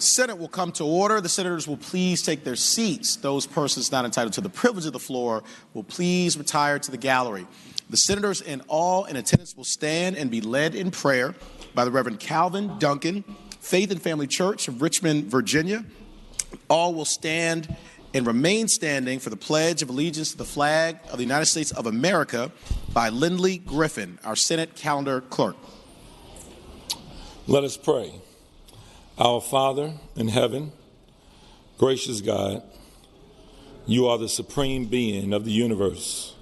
The Senate will come to order. The senators will please take their seats. Those persons not entitled to the privilege of the floor will please retire to the gallery. The senators in attendance will stand and be led in prayer by the Reverend Calvin Duncan, Faith and Family Church of Richmond, Virginia. All will stand and remain standing for the Pledge of Allegiance to the flag of the United States of America by Lindley Griffin, our Senate calendar clerk. Let us pray. Our Father in heaven, gracious God, you are the supreme being of the universe.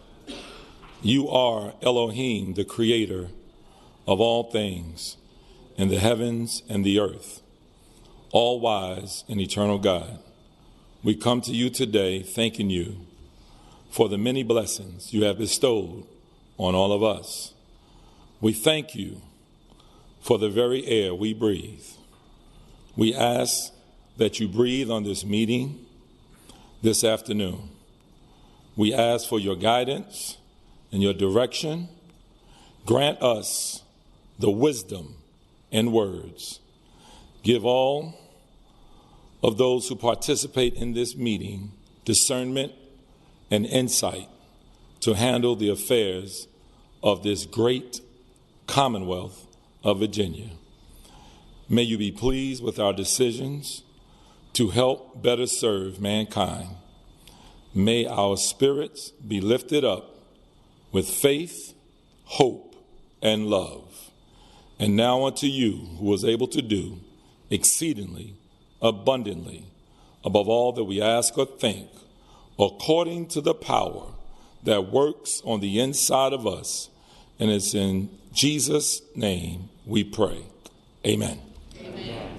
You are Elohim, the creator of all things in the heavens and the earth, all wise and eternal God. We come to you today thanking you for the many blessings you have bestowed on all of us. We thank you for the very air we breathe. We ask that you breathe on this meeting this afternoon. We ask for your guidance and your direction. Grant us the wisdom and words. Give all of those who participate in this meeting discernment and insight to handle the affairs of this great Commonwealth of Virginia. May you be pleased with our decisions to help better serve mankind. May our spirits be lifted up with faith, hope, and love. And now unto you who was able to do exceedingly abundantly above all that we ask or think, according to the power that works on the inside of us. And it's in Jesus' name we pray. Amen. Amen.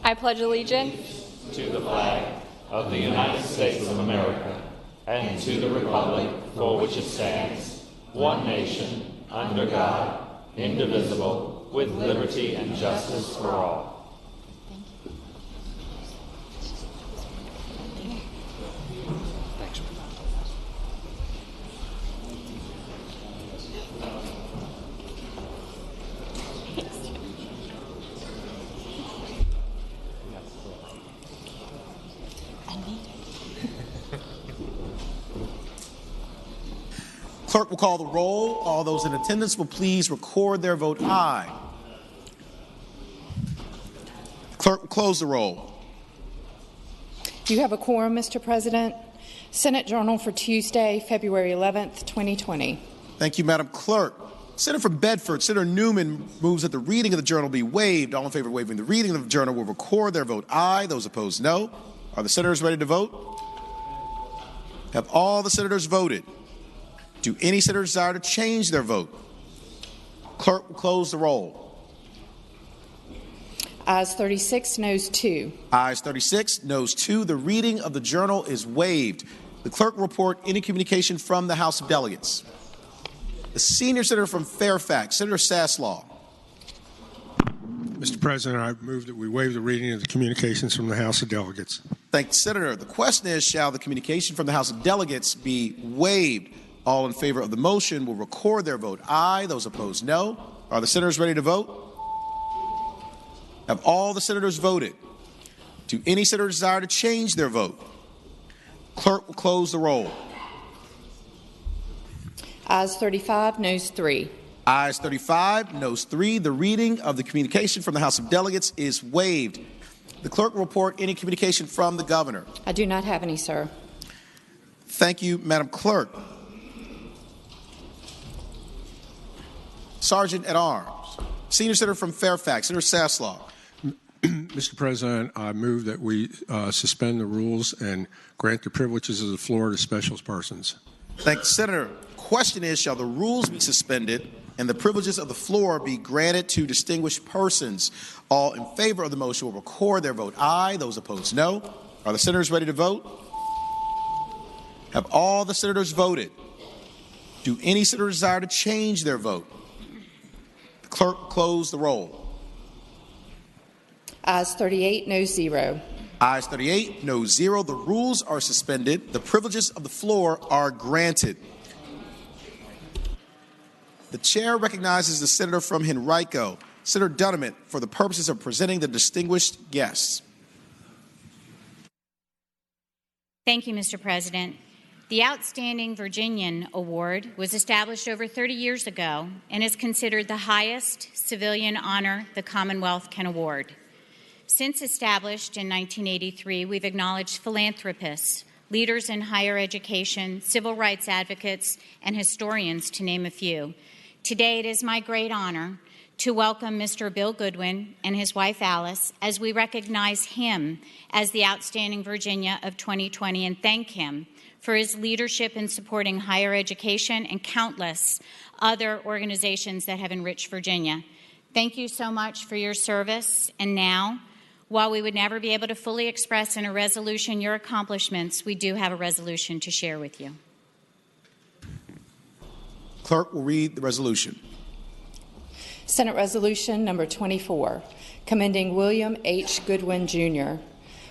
I pledge allegiance to the flag of the United States of America and to the republic for which it stands, one nation, under God, indivisible, with liberty and justice for all. Clerk will call the roll. All those in attendance will please record their vote aye. Clerk will close the roll. You have a quorum, Mr. President. Senate Journal for Tuesday, February 11th, 2020. Thank you, Madam Clerk. Senator from Bedford, Senator Newman moves that the reading of the journal be waived. All in favor of waiving the reading of the journal will record their vote aye. Those opposed, no. Are the senators ready to vote? Have all the senators voted? Do any senators desire to change their vote? Clerk will close the roll. Ayes 36, noes 2. Ayes 36, noes 2. The reading of the journal is waived. The clerk will report any communication from the House of Delegates. The senior senator from Fairfax, Senator Saslaw. Mr. President, I move that we waive the reading of the communications from the House of Delegates. Thank the Senator. The question is, shall the communication from the House of Delegates be waived? All in favor of the motion will record their vote aye. Those opposed, no. Are the senators ready to vote? Have all the senators voted? Do any senators desire to change their vote? Clerk will close the roll. Ayes 35, noes 3. Ayes 35, noes 3. The reading of the communication from the House of Delegates is waived. The clerk will report any communication from the governor. I do not have any, sir. Thank you, Madam Clerk. Sergeant at Arms, Senior Senator from Fairfax, Senator Saslaw. Mr. President, I move that we suspend the rules and grant the privileges of the floor to special persons. Thank you, Senator. Question is, shall the rules be suspended and the privileges of the floor be granted to distinguished persons? All in favor of the motion will record their vote aye. Those opposed, no. Are the senators ready to vote? Have all the senators voted? Do any senators desire to change their vote? Clerk, close the roll. Ayes 38, noes 0. Ayes 38, noes 0. The rules are suspended. The privileges of the floor are granted. The chair recognizes the senator from Henrico, Senator Dunham, for the purposes of presenting the distinguished guests. Thank you, Mr. President. The Outstanding Virginian Award was established over 30 years ago and is considered the highest civilian honor the Commonwealth can award. Since established in 1983, we've acknowledged philanthropists, leaders in higher education, civil rights advocates, and historians, to name a few. Today, it is my great honor to welcome Mr. Bill Goodwin and his wife Alice as we recognize him as the Outstanding Virginia of 2020 and thank him for his leadership in supporting higher education and countless other organizations that have enriched Virginia. Thank you so much for your service. And now, while we would never be able to fully express in a resolution your accomplishments, we do have a resolution to share with you. Clerk will read the resolution. Senate Resolution Number 24, commending William H. Goodwin, Jr.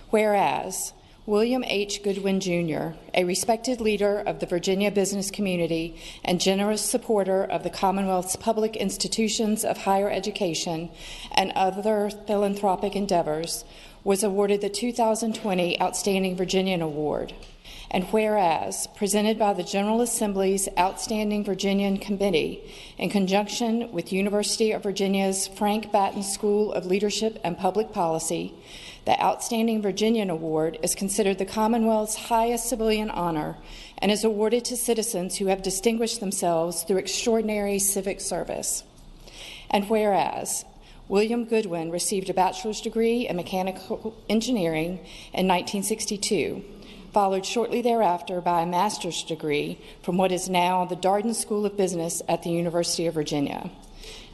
Whereas William H. Goodwin, Jr., a respected leader of the Virginia business community and generous supporter of the Commonwealth's public institutions of higher education and other philanthropic endeavors, was awarded the 2020 Outstanding Virginian Award. And whereas, presented by the General Assembly's Outstanding Virginian Committee in conjunction with University of Virginia's Frank Batten School of Leadership and Public Policy, the Outstanding Virginian Award is considered the Commonwealth's highest civilian honor and is awarded to citizens who have distinguished themselves through extraordinary civic service. And whereas, William Goodwin received a bachelor's degree in mechanical engineering in 1962, followed shortly thereafter by a master's degree from what is now the Darden School of Business at the University of Virginia.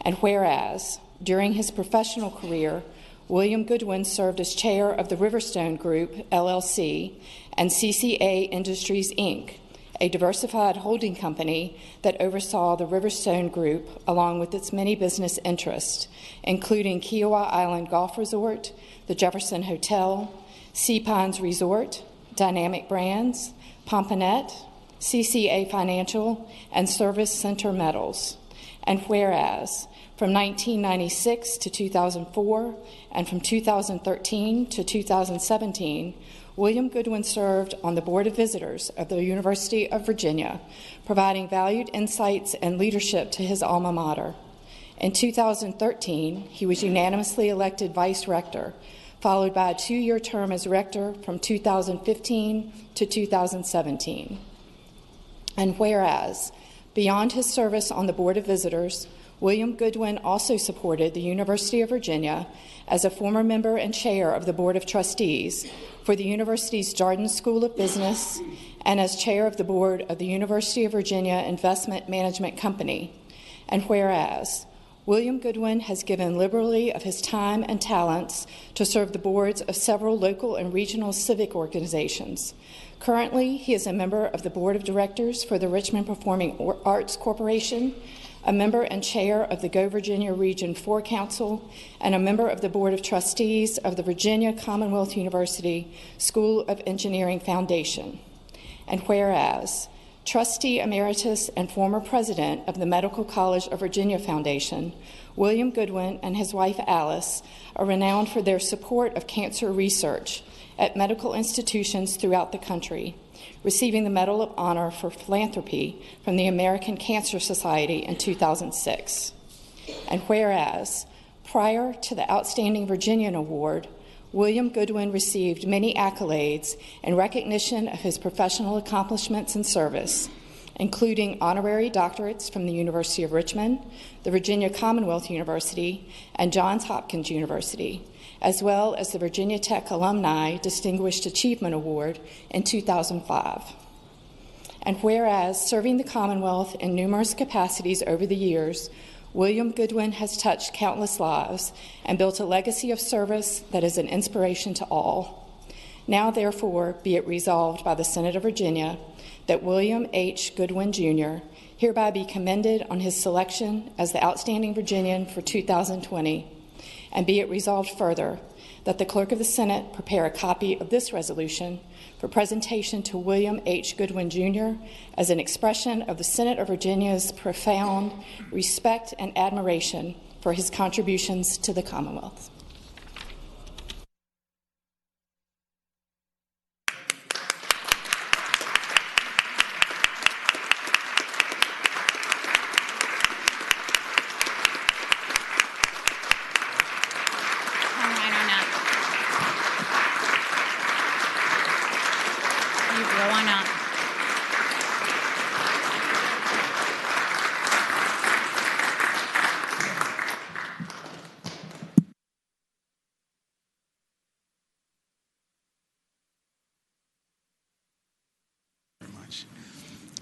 And whereas, during his professional career, William Goodwin served as chair of the Riverstone Group, LLC, and CCA Industries, Inc., a diversified holding company that oversaw the Riverstone Group along with its many business interests, including Kiowa Island Golf Resort, the Jefferson Hotel, Sea Pines Resort, Dynamic Brands, Pomponette, CCA Financial, and Service Center Metals. And whereas, from 1996 to 2004 and from 2013 to 2017, William Goodwin served on the Board of Visitors of the University of Virginia, providing valued insights and leadership to his alma mater. In 2013, he was unanimously elected Vice Rector, followed by a 2-year term as Rector from 2015 to 2017. And whereas, beyond his service on the Board of Visitors, William Goodwin also supported the University of Virginia as a former member and chair of the Board of Trustees for the university's Darden School of Business and as chair of the board of the University of Virginia Investment Management Company. And whereas, William Goodwin has given liberally of his time and talents to serve the boards of several local and regional civic organizations. Currently, he is a member of the Board of Directors for the Richmond Performing Arts Corporation, a member and chair of the Go Virginia Region 4 Council, and a member of the Board of Trustees of the Virginia Commonwealth University School of Engineering Foundation. And whereas, Trustee Emeritus and former President of the Medical College of Virginia Foundation, William Goodwin and his wife Alice are renowned for their support of cancer research at medical institutions throughout the country, receiving the Medal of Honor for Philanthropy from the American Cancer Society in 2006. And whereas, prior to the Outstanding Virginian Award, William Goodwin received many accolades in recognition of his professional accomplishments and service, including honorary doctorates from the University of Richmond, the Virginia Commonwealth University, and Johns Hopkins University, as well as the Virginia Tech Alumni Distinguished Achievement Award in 2005. And whereas, serving the Commonwealth in numerous capacities over the years, William Goodwin has touched countless lives and built a legacy of service that is an inspiration to all. Now, therefore, be it resolved by the Senate of Virginia that William H. Goodwin, Jr. hereby be commended on his selection as the Outstanding Virginian for 2020, and be it resolved further that the Clerk of the Senate prepare a copy of this resolution for presentation to William H. Goodwin, Jr. as an expression of the Senate of Virginia's profound respect and admiration for his contributions to the Commonwealth.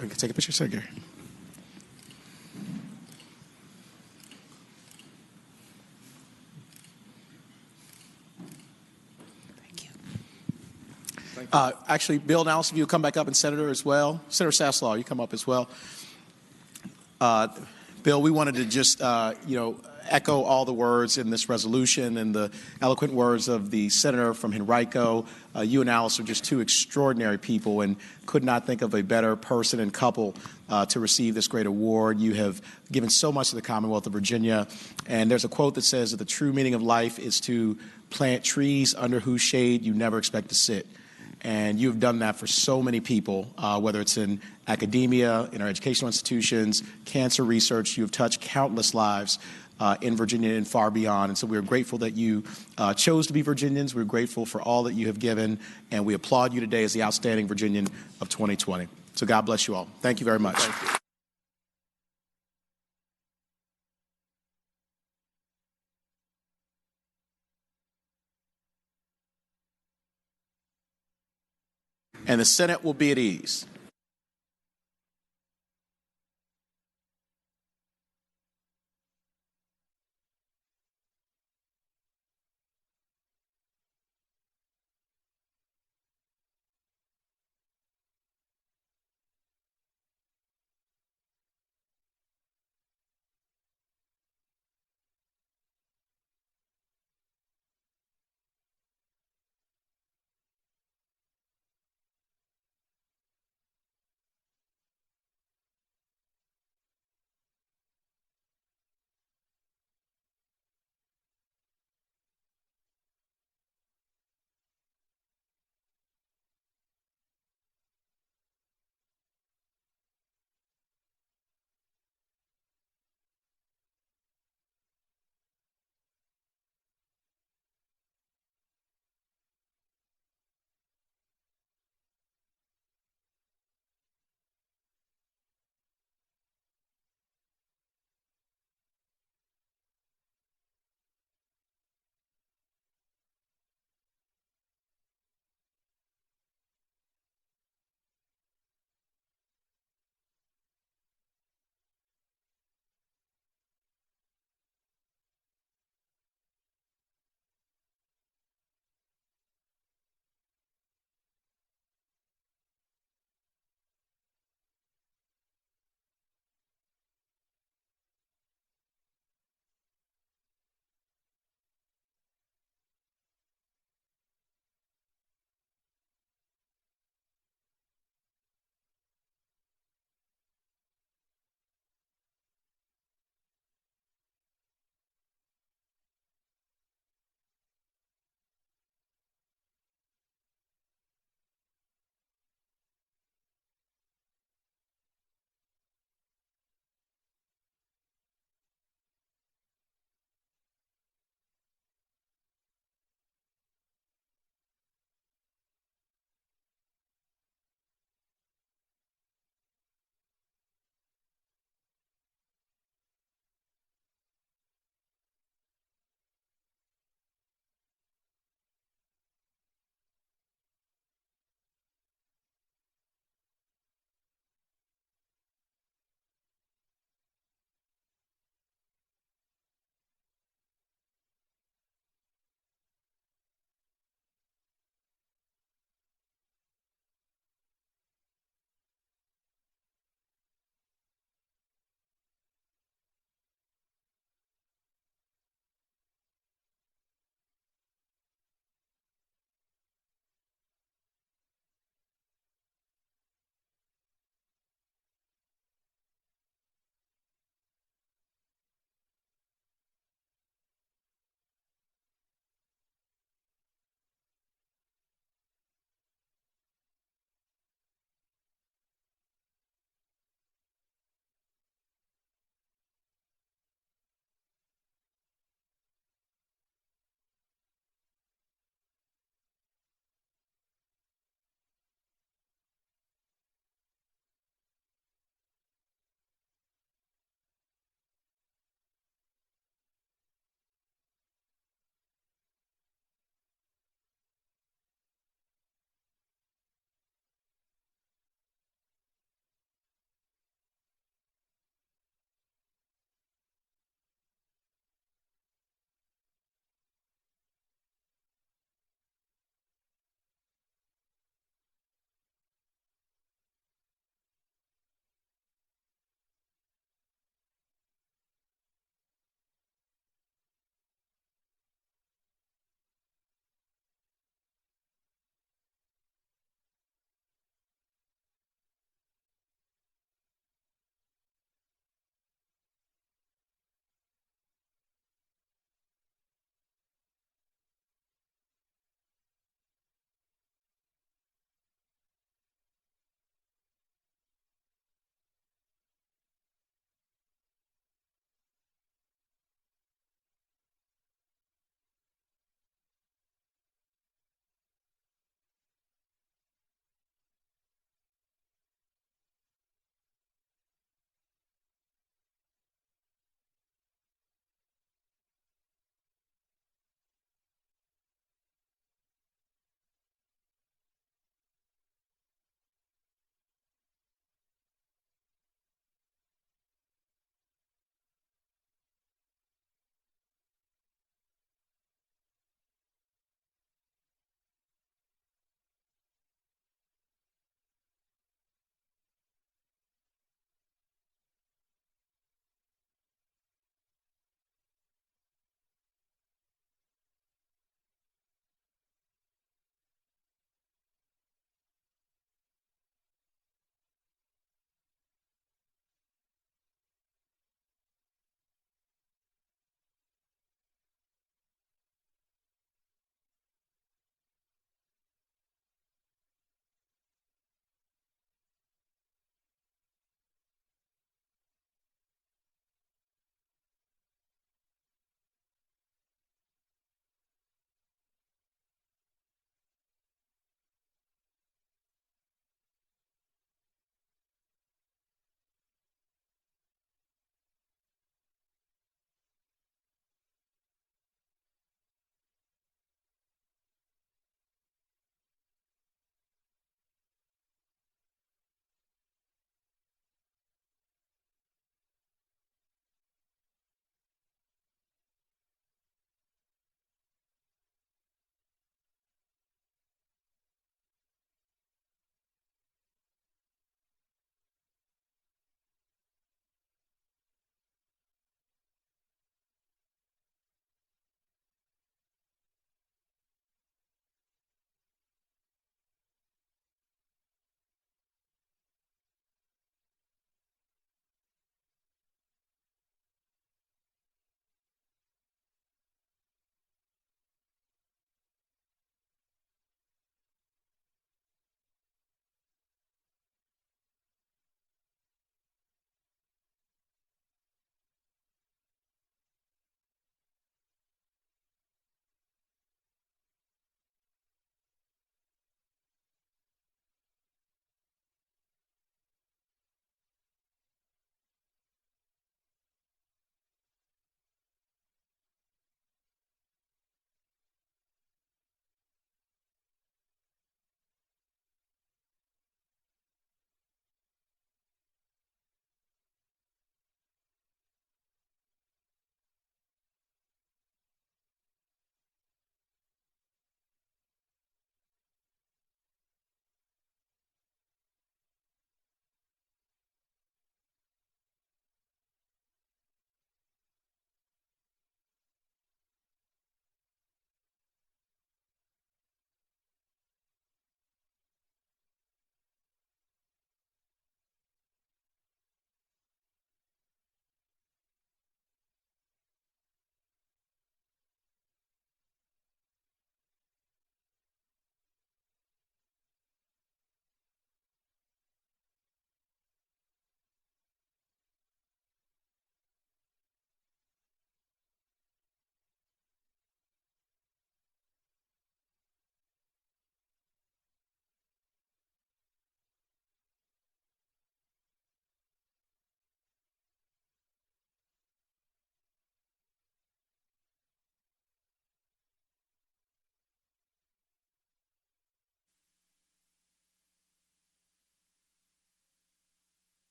We can take a picture, sir, Gary. Thank you. Actually, Bill Nelson, you come back up, and Senator as well. Senator Saslaw, you come up as well. Bill, we wanted to just, echo all the words in this resolution and the eloquent words of the senator from Henrico. You and Alice are just two extraordinary people, and could not think of a better person and couple to receive this great award. You have given so much to the Commonwealth of Virginia, and there's a quote that says that the true meaning of life is to plant trees under whose shade you never expect to sit. And you've done that for so many people, whether it's in academia, in our educational institutions, cancer research. You have touched countless lives in Virginia and far beyond. And so we're grateful that you chose to be Virginians. We're grateful for all that you have given, and we applaud you today as the outstanding Virginian of 2020. So God bless you all. Thank you very much. Thank you. And the Senate will be at ease.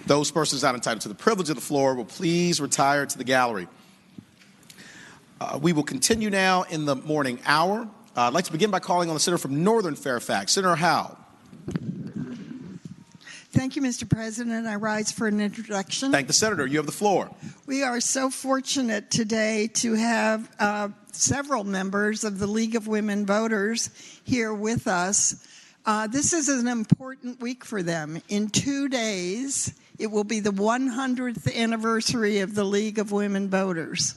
Those persons not entitled to the privilege of the floor will please retire to the gallery. We will continue now in the morning hour. I'd like to begin by calling on the senator from Northern Fairfax, Senator Howe. Thank you, Mr. President. I rise for an introduction. Thank the senator. You have the floor. We are so fortunate today to have several members of the League of Women Voters here with us. This is an important week for them. In 2 days, it will be the 100th anniversary of the League of Women Voters.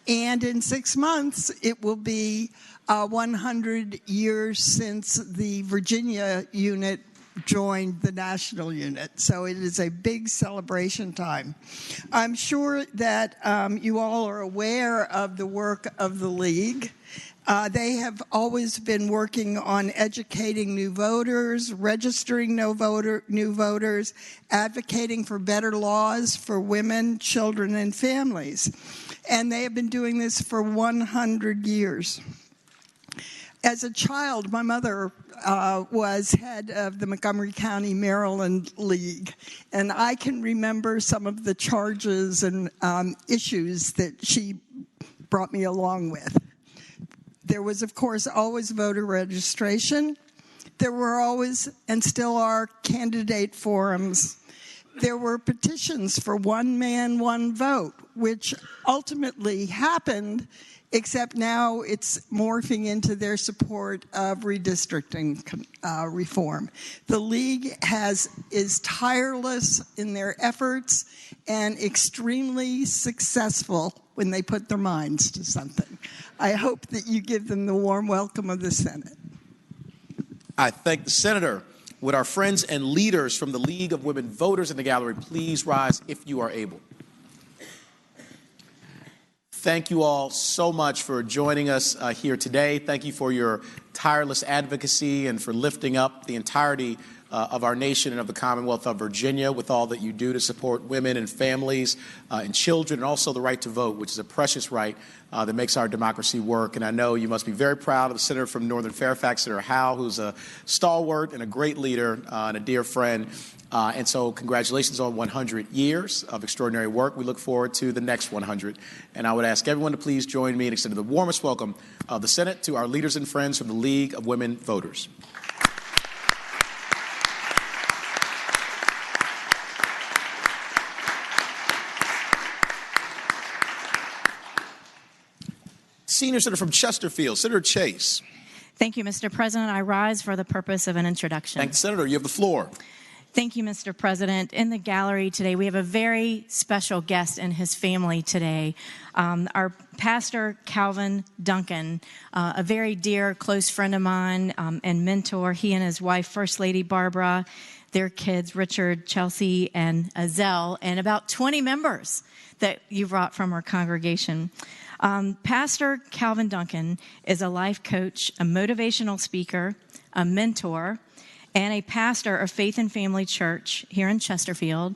And in 6 months, it will be 100 years since the Virginia unit joined the national unit. So it is a big celebration time. I'm sure that you all are aware of the work of the League. They have always been working on educating new voters, registering new voters, advocating for better laws for women, children, and families. And they have been doing this for 100 years. As a child, my mother was head of the Montgomery County, Maryland League, and I can remember some of the charges and issues that she brought me along with. There was, of course, always voter registration. There were always, and still are, candidate forums. There were petitions for one man, one vote, which ultimately happened, except now it's morphing into their support of redistricting reform. The League is tireless in their efforts and extremely successful when they put their minds to something. I hope that you give them the warm welcome of the Senate. I thank the senator. Would our friends and leaders from the League of Women Voters in the gallery please rise if you are able? Thank you all so much for joining us here today. Thank you for your tireless advocacy and for lifting up the entirety of our nation and of the Commonwealth of Virginia with all that you do to support women and families and children, and also the right to vote, which is a precious right that makes our democracy work. And I know you must be very proud of the senator from Northern Fairfax, Senator Howe, who's a stalwart and a great leader and a dear friend. And so congratulations on 100 years of extraordinary work. We look forward to the next 100. And I would ask everyone to please join me in extending the warmest welcome of the Senate to our leaders and friends from the League of Women Voters. Senior Senator from Chesterfield, Senator Chase. Thank you, Mr. President. I rise for the purpose of an introduction. Thank the Senator. You have the floor. Thank you, Mr. President. In the gallery today, we have a very special guest and his family today. Our pastor, Calvin Duncan, a very dear, close friend of mine and mentor. He and his wife, First Lady Barbara, their kids, Richard, Chelsea, and Azelle, and about 20 members that you brought from our congregation. Pastor Calvin Duncan is a life coach, a motivational speaker, a mentor, and a pastor of Faith and Family Church here in Chesterfield,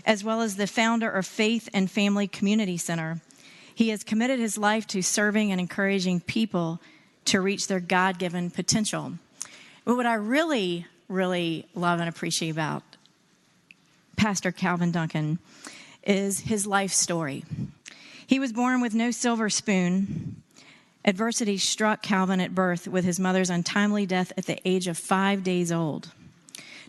as well as the founder of Faith and Family Community Center. He has committed his life to serving and encouraging people to reach their God-given potential. But what I really, really love and appreciate about Pastor Calvin Duncan is his life story. He was born with no silver spoon. Adversity struck Calvin at birth with his mother's untimely death at the age of 5 days old.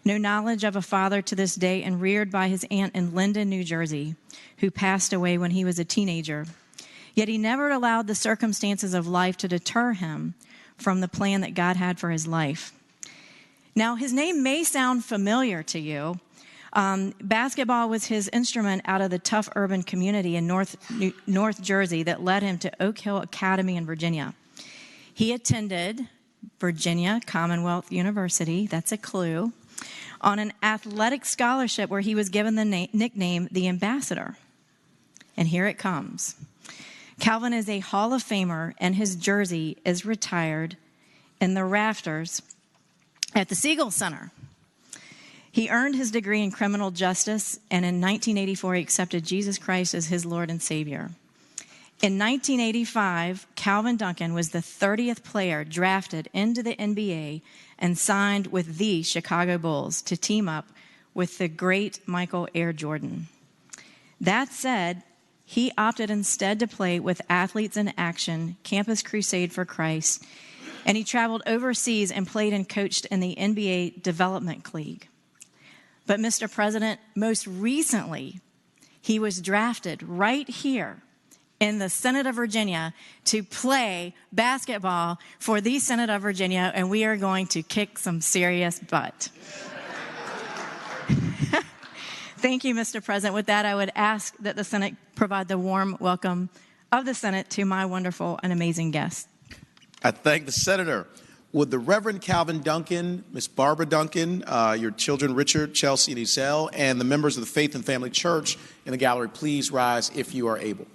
No knowledge of a father to this day, and reared by his aunt in Linden, New Jersey, who passed away when he was a teenager. Yet he never allowed the circumstances of life to deter him from the plan that God had for his life. Now, his name may sound familiar to you. Basketball was his instrument out of the tough urban community in North Jersey that led him to Oak Hill Academy in Virginia. He attended Virginia Commonwealth University, that's a clue, on an athletic scholarship where he was given the nickname the Ambassador. And here it comes. Calvin is a Hall of Famer, and his jersey is retired in the rafters at the Siegel Center. He earned his degree in criminal justice, and in 1984, he accepted Jesus Christ as his Lord and Savior. In 1985, Calvin Duncan was the 30th player drafted into the NBA and signed with the Chicago Bulls to team up with the great Michael Air Jordan. That said, he opted instead to play with Athletes in Action, Campus Crusade for Christ, and he traveled overseas and played and coached in the NBA Development League. But Mr. President, most recently, he was drafted right here in the Senate of Virginia to play basketball for the Senate of Virginia, and we are going to kick some serious butt. Thank you, Mr. President. With that, I would ask that the Senate provide the warm welcome of the Senate to my wonderful and amazing guests. I thank the Senator. Would the Reverend Calvin Duncan, Miss Barbara Duncan, your children Richard, Chelsea, and Ezell, and the members of the Faith and Family Church in the gallery please rise if you are able?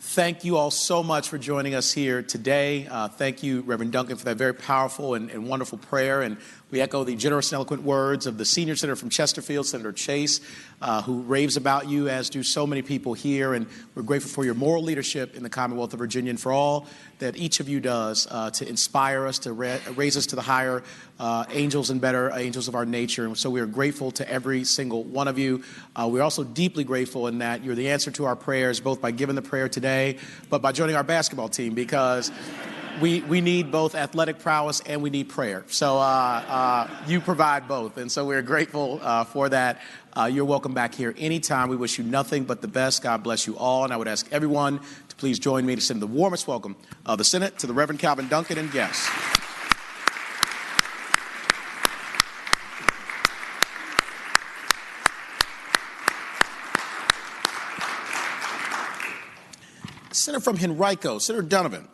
Thank you all so much for joining us here today. Thank you, Reverend Duncan, for that very powerful and wonderful prayer. And we echo the generous and eloquent words of the senior senator from Chesterfield, Senator Chase, who raves about you, as do so many people here. And we're grateful for your moral leadership in the Commonwealth of Virginia and for all that each of you does to inspire us, to raise us to the higher angels and better angels of our nature. And so we are grateful to every single one of you. We're also deeply grateful in that you're the answer to our prayers, both by giving the prayer today, but by joining our basketball team, because we need both athletic prowess and we need prayer. So you provide both. And so we're grateful for that. You're welcome back here anytime. We wish you nothing but the best. God bless you all. And I would ask everyone to please join me to send the warmest welcome of the Senate to the Reverend Calvin Duncan and guests. Senator from Henrico, Senator Donovan.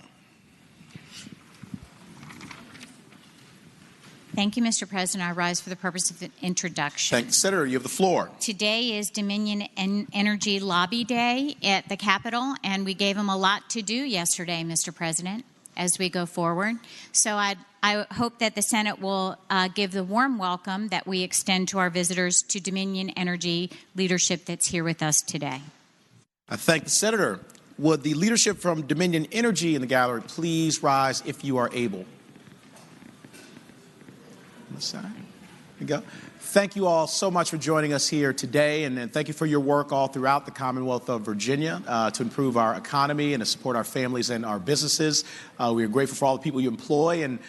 Thank you, Mr. President. I rise for the purpose of the introduction. Thank you, Senator. You have the floor. Today is Dominion Energy Lobby Day at the Capitol, and we gave them a lot to do yesterday, Mr. President, as we go forward. So I hope that the Senate will give the warm welcome that we extend to our visitors to Dominion Energy leadership that's here with us today. I thank the Senator. Would the leadership from Dominion Energy in the gallery please rise if you are able? On the side. There you go. Thank you all so much for joining us here today, and thank you for your work all throughout the Commonwealth of Virginia to improve our economy and to support our families and our businesses. We are grateful for all the people you employ and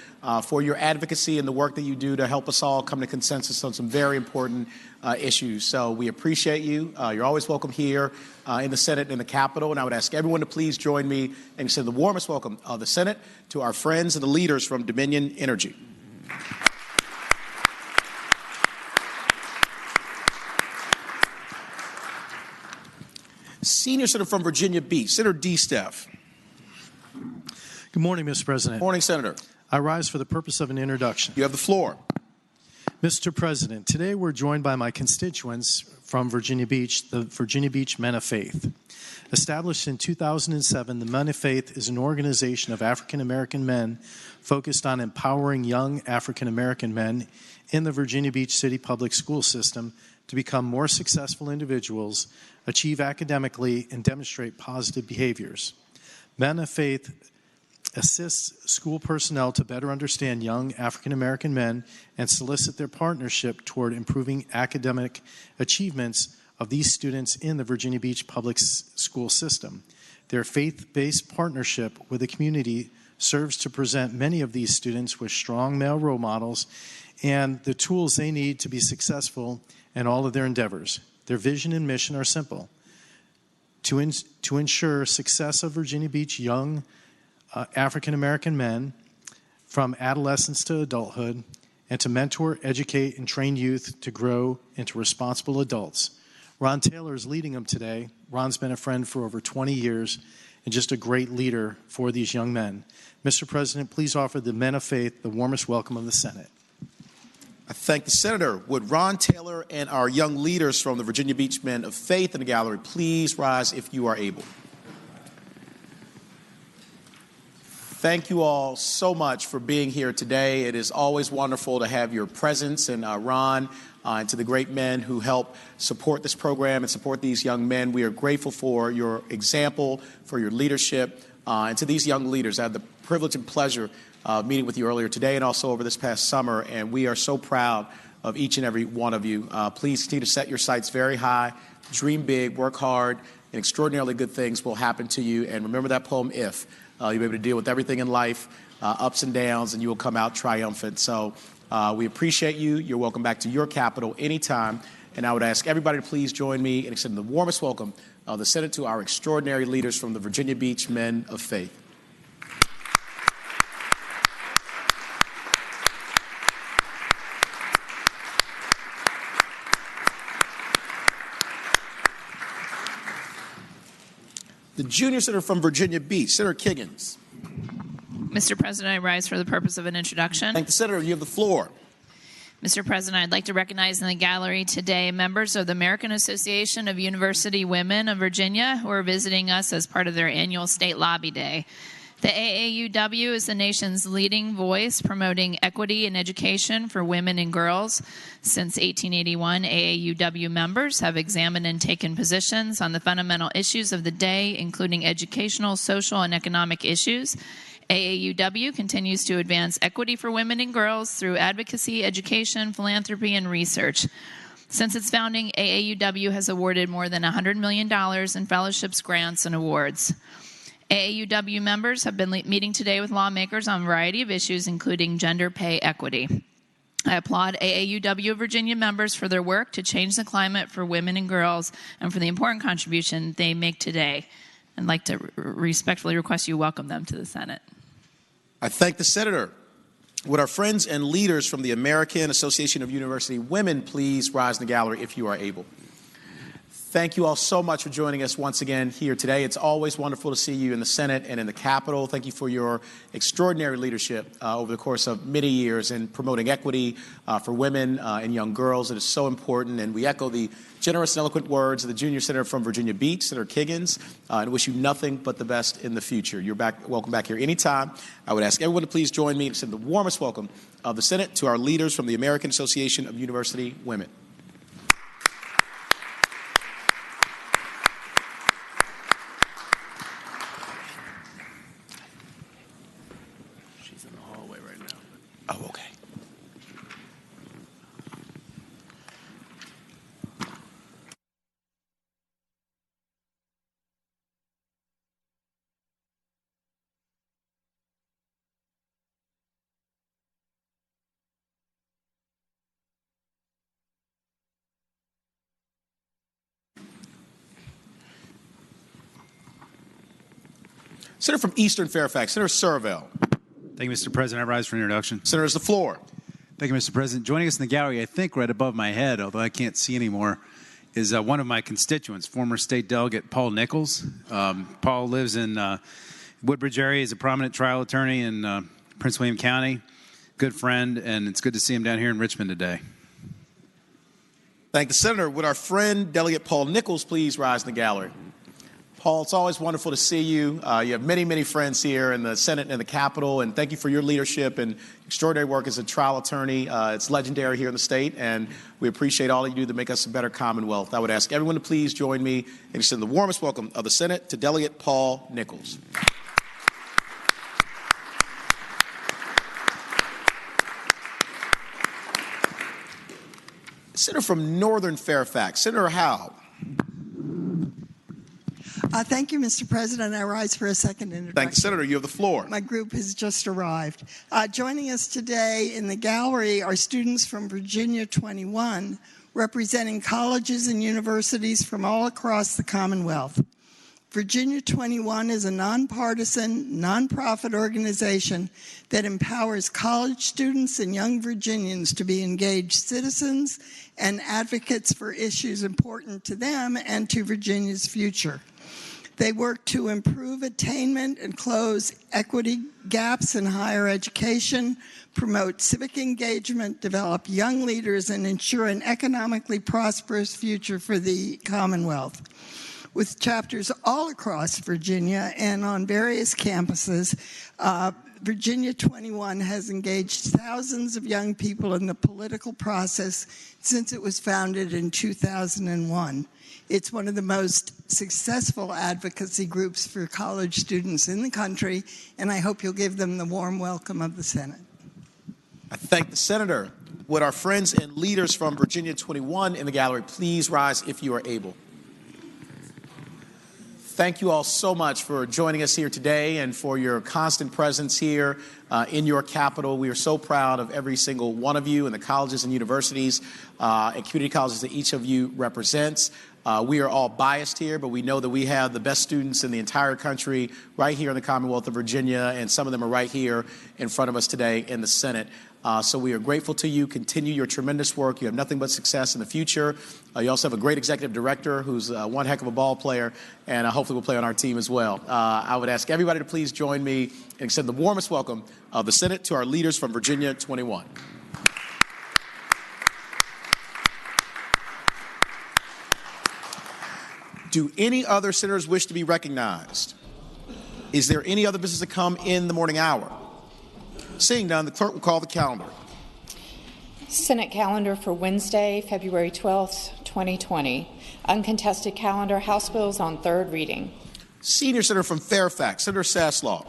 for your advocacy and the work that you do to help us all come to consensus on some very important issues. So we appreciate you. You're always welcome here in the Senate and in the Capitol, and I would ask everyone to please join me and send the warmest welcome of the Senate to our friends and the leaders from Dominion Energy. Senior Senator from Virginia Beach, Senator D. Steph. Good morning, Mr. President. Morning, Senator. I rise for the purpose of an introduction. You have the floor. Mr. President, today we're joined by my constituents from Virginia Beach, the Virginia Beach Men of Faith. Established in 2007, the Men of Faith is an organization of African-American men focused on empowering young African-American men in the Virginia Beach City public school system to become more successful individuals, achieve academically, and demonstrate positive behaviors. Men of Faith assists school personnel to better understand young African-American men and solicit their partnership toward improving academic achievements of these students in the Virginia Beach public school system. Their faith-based partnership with the community serves to present many of these students with strong male role models and the tools they need to be successful in all of their endeavors. Their vision and mission are simple: to ensure success of Virginia Beach young African-American men from adolescence to adulthood, and to mentor, educate, and train youth to grow into responsible adults. Ron Taylor is leading them today. Ron's been a friend for over 20 years and just a great leader for these young men. Mr. President, please offer the Men of Faith the warmest welcome of the Senate. I thank the Senator. Would Ron Taylor and our young leaders from the Virginia Beach Men of Faith in the gallery please rise if you are able? Thank you all so much for being here today. It is always wonderful to have your presence, and Ron, and to the great men who help support this program and support these young men. We are grateful for your example, for your leadership, and to these young leaders. I had the privilege and pleasure of meeting with you earlier today and also over this past summer, and we are so proud of each and every one of you. Please continue to set your sights very high, dream big, work hard, and extraordinarily good things will happen to you. And remember that poem, If. You'll be able to deal with everything in life, ups and downs, and you will come out triumphant. So we appreciate you. You're welcome back to your capital anytime. And I would ask everybody to please join me in extending the warmest welcome of the Senate to our extraordinary leaders from the Virginia Beach Men of Faith. The junior senator from Virginia Beach, Senator Kiggins. Mr. President, I rise for the purpose of an introduction. Thank the senator. You have the floor. Mr. President, I'd like to recognize in the gallery today members of the American Association of University Women of Virginia who are visiting us as part of their annual State Lobby Day. The AAUW is the nation's leading voice promoting equity in education for women and girls. Since 1881, AAUW members have examined and taken positions on the fundamental issues of the day, including educational, social, and economic issues. AAUW continues to advance equity for women and girls through advocacy, education, philanthropy, and research. Since its founding, AAUW has awarded more than $100 million in fellowships, grants, and awards. AAUW members have been meeting today with lawmakers on a variety of issues, including gender pay equity. I applaud AAUW Virginia members for their work to change the climate for women and girls and for the important contribution they make today. I'd like to respectfully request you welcome them to the Senate. I thank the senator. Would our friends and leaders from the American Association of University Women please rise in the gallery if you are able? Thank you all so much for joining us once again here today. It's always wonderful to see you in the Senate and in the Capitol. Thank you for your extraordinary leadership over the course of many years in promoting equity for women and young girls. It is so important, and we echo the generous and eloquent words of the junior senator from Virginia Beach, Senator Kiggins, and wish you nothing but the best in the future. You're welcome back here anytime. I would ask everyone to please join me in sending the warmest welcome of the Senate to our leaders from the American Association of University Women. Oh, okay. Senator from Eastern Fairfax, Senator Servell. Thank you, Mr. President. I rise for introduction. Senator, has the floor. Thank you, Mr. President. Joining us in the gallery, I think right above my head, although I can't see anymore, is one of my constituents, former state delegate Paul Nichols. Paul lives in Woodbridge area. He's a prominent trial attorney in Prince William County. Good friend, and it's good to see him down here in Richmond today. Thank the senator. Would our friend, Delegate Paul Nichols, please rise in the gallery? Paul, it's always wonderful to see you. You have many, many friends here in the Senate and the Capitol, and thank you for your leadership and extraordinary work as a trial attorney. It's legendary here in the state, and we appreciate all you do to make us a better Commonwealth. I would ask everyone to please join me in extending the warmest welcome of the Senate to Delegate Paul Nichols. Senator from Northern Fairfax, Senator Howe. Thank you, Mr. President. I rise for a second introduction. Thank you, Senator. You have the floor. My group has just arrived. Joining us today in the gallery are students from Virginia 21, representing colleges and universities from all across the Commonwealth. Virginia 21 is a nonpartisan, nonprofit organization that empowers college students and young Virginians to be engaged citizens and advocates for issues important to them and to Virginia's future. They work to improve attainment and close equity gaps in higher education, promote civic engagement, develop young leaders, and ensure an economically prosperous future for the Commonwealth. With chapters all across Virginia and on various campuses, Virginia 21 has engaged thousands of young people in the political process since it was founded in 2001. It's one of the most successful advocacy groups for college students in the country, and I hope you'll give them the warm welcome of the Senate. I thank the senator. Would our friends and leaders from Virginia 21 in the gallery please rise if you are able? Thank you all so much for joining us here today and for your constant presence here in your capital. We are so proud of every single one of you and the colleges and universities and community colleges that each of you represents. We are all biased here, but we know that we have the best students in the entire country right here in the Commonwealth of Virginia, and some of them are right here in front of us today in the Senate. So we are grateful to you. Continue your tremendous work. You have nothing but success in the future. You also have a great executive director who's one heck of a ball player, and hopefully will play on our team as well. I would ask everybody to please join me and extend the warmest welcome of the Senate to our leaders from Virginia 21. Do any other senators wish to be recognized? Is there any other business to come in the morning hour? Seeing none, the clerk will call the calendar. Senate calendar for Wednesday, February 12th, 2020. Uncontested calendar, House bills on third reading. Senior Senator from Fairfax, Senator Saslaw.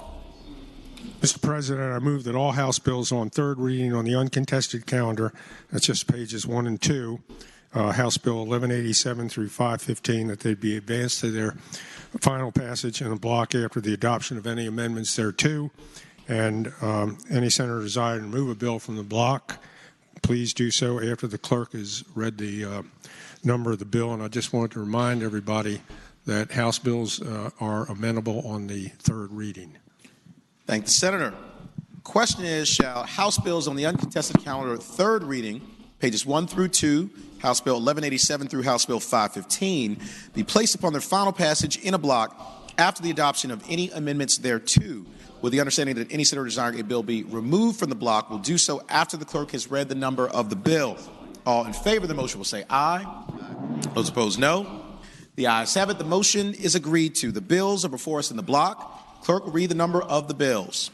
Mr. President, I move that all House bills on third reading on the uncontested calendar, that's just pages 1 and 2, House Bill 1187 through 515, that they be advanced to their final passage in a block after the adoption of any amendments thereto. And any senator desiring to move a bill from the block, please do so after the clerk has read the number of the bill. And I just want to remind everybody that House bills are amendable on the third reading. Thank the senator. Question is, shall House bills on the uncontested calendar third reading, pages 1 through 2, House Bill 1187 through House Bill 515, be placed upon their final passage in a block after the adoption of any amendments thereto, with the understanding that any senator desiring a bill be removed from the block will do so after the clerk has read the number of the bill. All in favor of the motion will say aye. Those opposed, no. The ayes have it. The motion is agreed to. The bills are before us in the block. Clerk will read the number of the bills.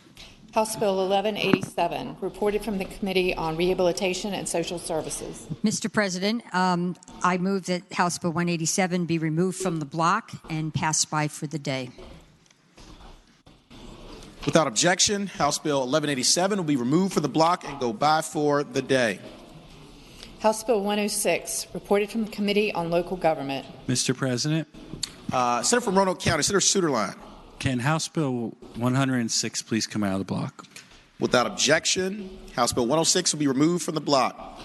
House Bill 1187, reported from the Committee on Rehabilitation and Social Services. Mr. President, I move that House Bill 187 be removed from the block and passed by for the day. Without objection, House Bill 1187 will be removed from the block and go by for the day. House Bill 106, reported from the Committee on Local Government. Mr. President. Senator from Roanoke County, Senator Suderline. Can House Bill 106 please come out of the block? Without objection, House Bill 106 will be removed from the block.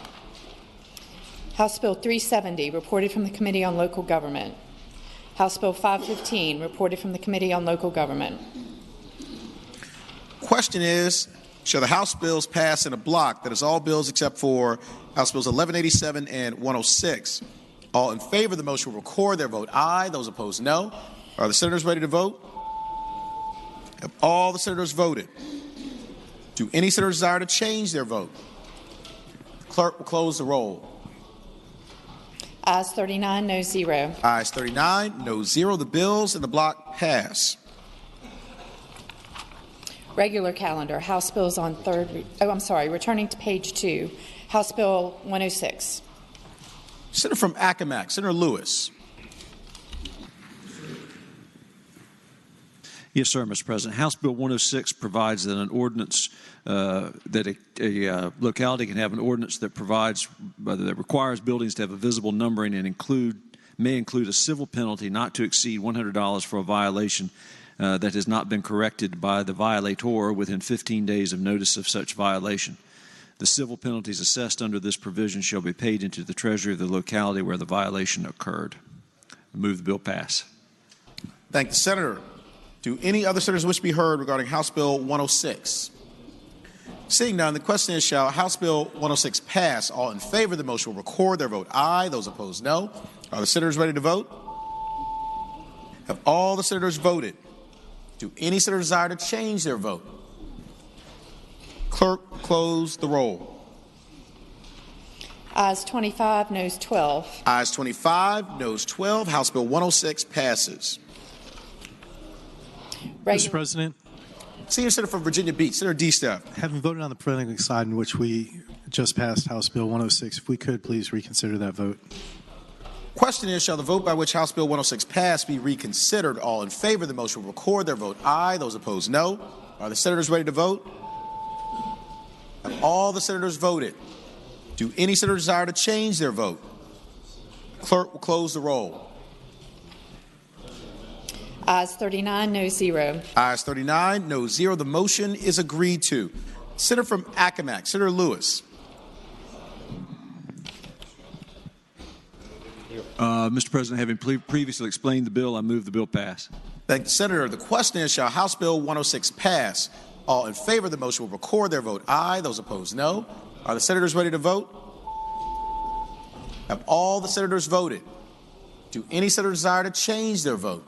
House Bill 370, reported from the Committee on Local Government. House Bill 515, reported from the Committee on Local Government. Question is, shall the House bills pass in a block? That is all bills except for House Bills 1187 and 106. All in favor of the motion will record their vote aye. Those opposed, no. Are the senators ready to vote? Have all the senators voted? Do any senators desire to change their vote? The clerk will close the roll. Ayes 39, no 0. Ayes 39, no 0. The bills in the block pass. Regular calendar, House bills on third, returning to page 2, House Bill 106. Senator from Accomack, Senator Lewis. Yes, sir, Mr. President. House Bill 106 provides that an ordinance, that a locality can have an ordinance that provides, that requires buildings to have a visible numbering and may include a civil penalty not to exceed $100 for a violation that has not been corrected by the violator within 15 days of notice of such violation. The civil penalties assessed under this provision shall be paid into the treasury of the locality where the violation occurred. I move the bill pass. Thank the senator. Do any other senators wish to be heard regarding House Bill 106? Seeing none, the question is, shall House Bill 106 pass? All in favor of the motion will record their vote aye. Those opposed, no. Are the senators ready to vote? Have all the senators voted? Do any senators desire to change their vote? Clerk, close the roll. Ayes 25, noes 12. Ayes 25, noes 12. House Bill 106 passes. Mr. President. Senior Senator from Virginia Beach, Senator D-Staff. Having voted on the preliminary side in which we just passed House Bill 106, if we could please reconsider that vote. Question is, shall the vote by which House Bill 106 passed be reconsidered? All in favor of the motion will record their vote aye. Those opposed, no. Are the senators ready to vote? Have all the senators voted? Do any senator desire to change their vote? Clerk will close the roll. Ayes 39, no 0. Ayes 39, no 0. The motion is agreed to. Senator from Accomack, Senator Lewis. Mr. President, having previously explained the bill, I move the bill pass. Thank the Senator. The question is, shall House Bill 106 pass? All in favor of the motion will record their vote aye. Those opposed, no. Are the senators ready to vote? Have all the senators voted? Do any senator desire to change their vote?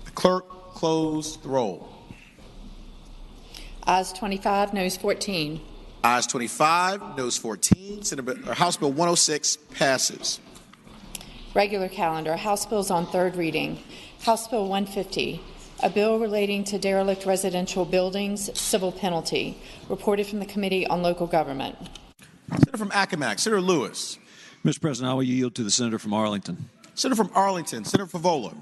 The clerk close the roll. Ayes 25, noes 14. Ayes 25, noes 14. House Bill 106 passes. Regular calendar. House bills on third reading. House Bill 150, a bill relating to derelict residential buildings, civil penalty, reported from the Committee on Local Government. Senator from Accomack, Senator Lewis. Mr. President, I will yield to the senator from Arlington. Senator from Arlington, Senator Favola.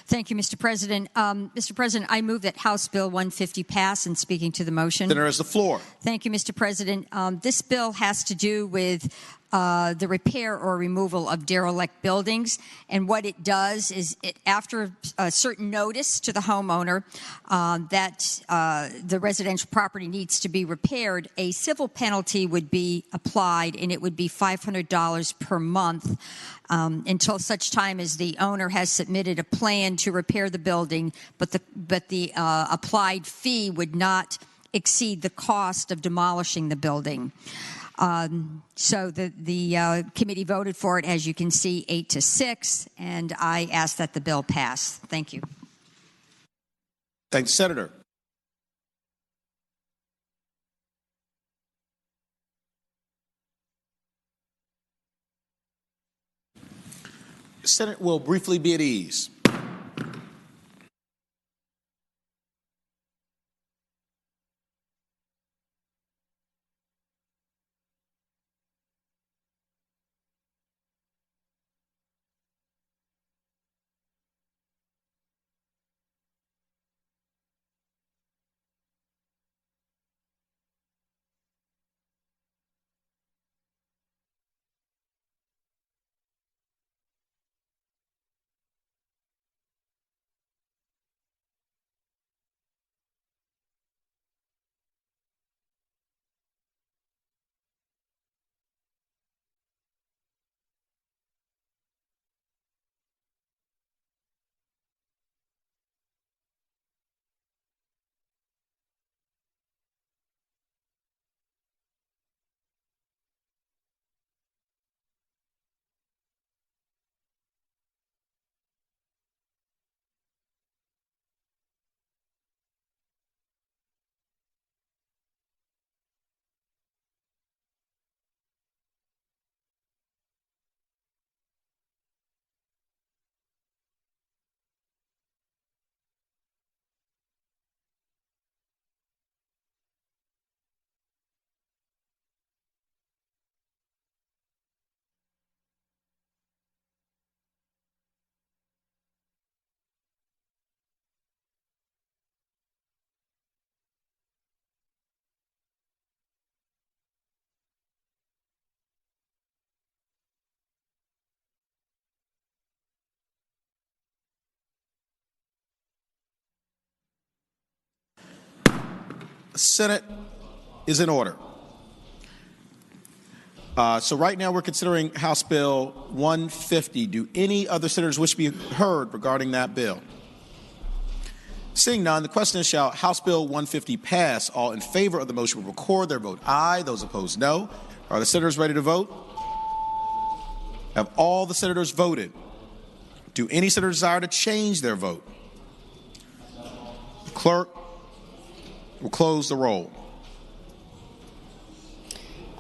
Thank you, Mr. President. Mr. President, I move that House Bill 150 pass. And speaking to the motion. Senator has the floor. Thank you, Mr. President. This bill has to do with the repair or removal of derelict buildings. And what it does is, after a certain notice to the homeowner that the residential property needs to be repaired, a civil penalty would be applied, and it would be $500 per month until such time as the owner has submitted a plan to repair the building, but the applied fee would not exceed the cost of demolishing the building. So the committee voted for it, as you can see, 8-6, and I ask that the bill pass. Thank you. Thanks, Senator. The Senate will briefly be at ease. The Senate is in order. So right now we're considering House Bill 150. Do any other senators wish to be heard regarding that bill? Seeing none, the question is, shall House Bill 150 pass? All in favor of the motion will record their vote aye. Those opposed, no. Are the senators ready to vote? Have all the senators voted? Do any senators desire to change their vote? The clerk will close the roll.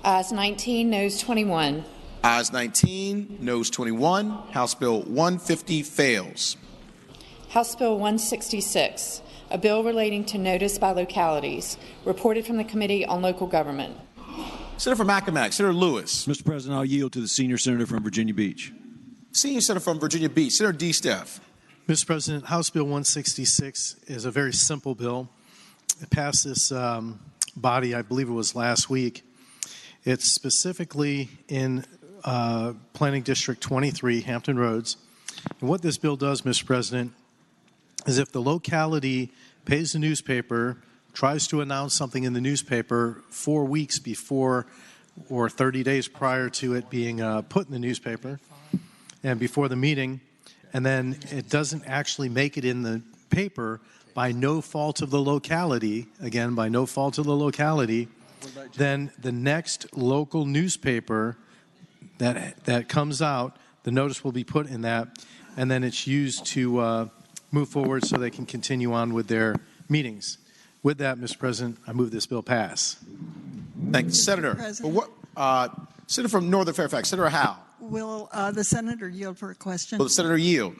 Ayes 19, noes 21. Ayes 19, noes 21. House Bill 150 fails. House Bill 166, a bill relating to notice by localities, reported from the Committee on Local Government. Senator from Accomack, Senator Lewis. Mr. President, I'll yield to the senior senator from Virginia Beach. Senior senator from Virginia Beach, Senator D. Steph. Mr. President, House Bill 166 is a very simple bill. It passed this body, I believe it was last week. It's specifically in Planning District 23, Hampton Roads. And what this bill does, Mr. President, is if the locality pays the newspaper, tries to announce something in the newspaper 4 weeks before or 30 days prior to it being put in the newspaper and before the meeting, and then it doesn't actually make it in the paper by no fault of the locality, again, by no fault of the locality, then the next local newspaper that comes out, the notice will be put in that, and then it's used to move forward so they can continue on with their meetings. With that, Mr. President, I move this bill pass. Thank you, Senator. Senator from Northern Fairfax, Senator Howe. Will the senator yield for a question? Will the senator yield?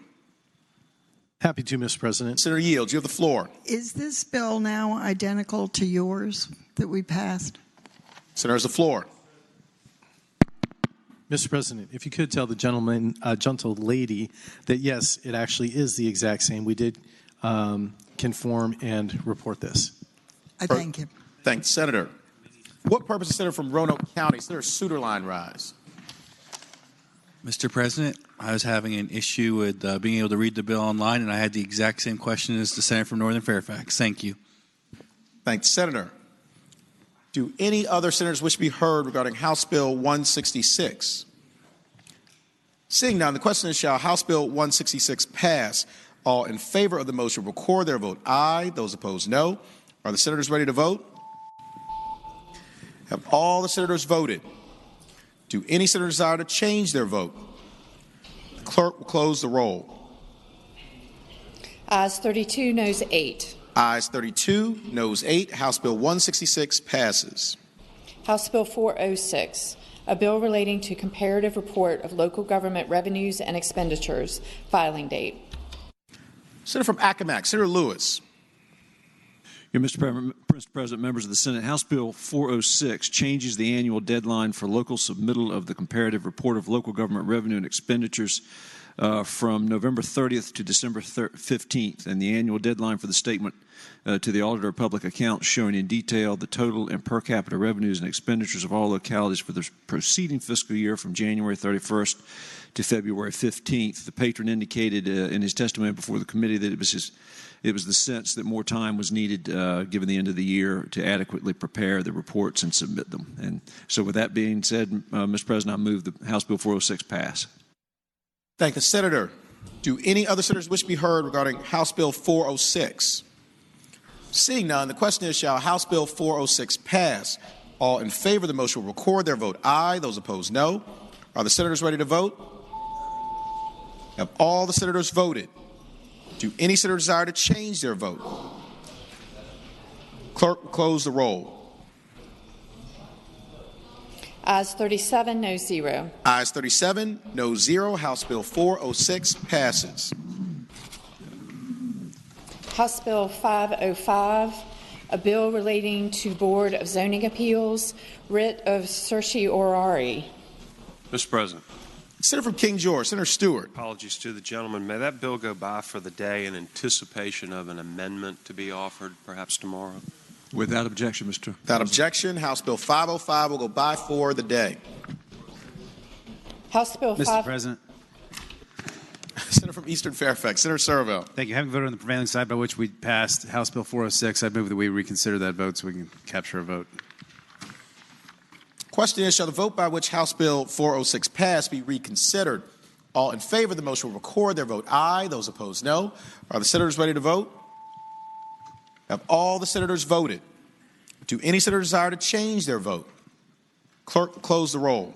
Happy to, Mr. President. Senator yields. You have the floor. Is this bill now identical to yours that we passed? Senator has the floor. Mr. President, if you could tell the gentle lady that yes, it actually is the exact same. We did conform and report this. I thank you. Thanks, Senator. What purpose is Senator from Roanoke County? Senator Suderline rise. Mr. President, I was having an issue with being able to read the bill online, and I had the exact same question as the Senator from Northern Fairfax. Thank you. Thanks, Senator. Do any other senators wish to be heard regarding House Bill 166? Seeing none, the question is, shall House Bill 166 pass? All in favor of the motion record their vote aye. Those opposed, no. Are the senators ready to vote? Have all the senators voted? Do any senators desire to change their vote? The clerk will close the roll. Ayes 32, noes 8. Ayes 32, noes 8. House Bill 166 passes. House Bill 406, a bill relating to comparative report of local government revenues and expenditures, filing date. Senator from Accomack, Senator Lewis. Mr. President, members of the Senate, House Bill 406 changes the annual deadline for local submittal of the comparative report of local government revenue and expenditures from November 30th to December 15th, and the annual deadline for the statement to the Auditor of Public Accounts showing in detail the total and per capita revenues and expenditures of all localities for the preceding fiscal year from January 31st to February 15th. The patron indicated in his testimony before the committee that it was the sense that more time was needed given the end of the year to adequately prepare the reports and submit them. And so with that being said, Mr. President, I move the House Bill 406 pass. Thank the Senator. Do any other senators wish to be heard regarding House Bill 406? Seeing none, the question is, shall House Bill 406 pass? All in favor of the motion will record their vote aye. Those opposed, no. Are the senators ready to vote? Have all the senators voted? Do any senator desire to change their vote? Clerk will close the roll. Ayes 37, no 0. Ayes 37, no 0. House Bill 406 passes. House Bill 505, a bill relating to Board of Zoning Appeals, writ of certiorari. Mr. President. Senator from King George, Senator Stewart. Apologies to the gentleman. May that bill go by for the day in anticipation of an amendment to be offered perhaps tomorrow? Without objection, Mr. Without objection, House Bill 505 will go by for the day. House Bill Mr. President. Senator from Eastern Fairfax, Senator Servo. Thank you. Having voted on the prevailing side by which we passed House Bill 406, I move that we reconsider that vote so we can capture a vote. Question is, shall the vote by which House Bill 406 passed be reconsidered? All in favor of the motion will record their vote aye. Those opposed, no. Are the senators ready to vote? Have all the senators voted? Do any senator desire to change their vote? Clerk will close the roll.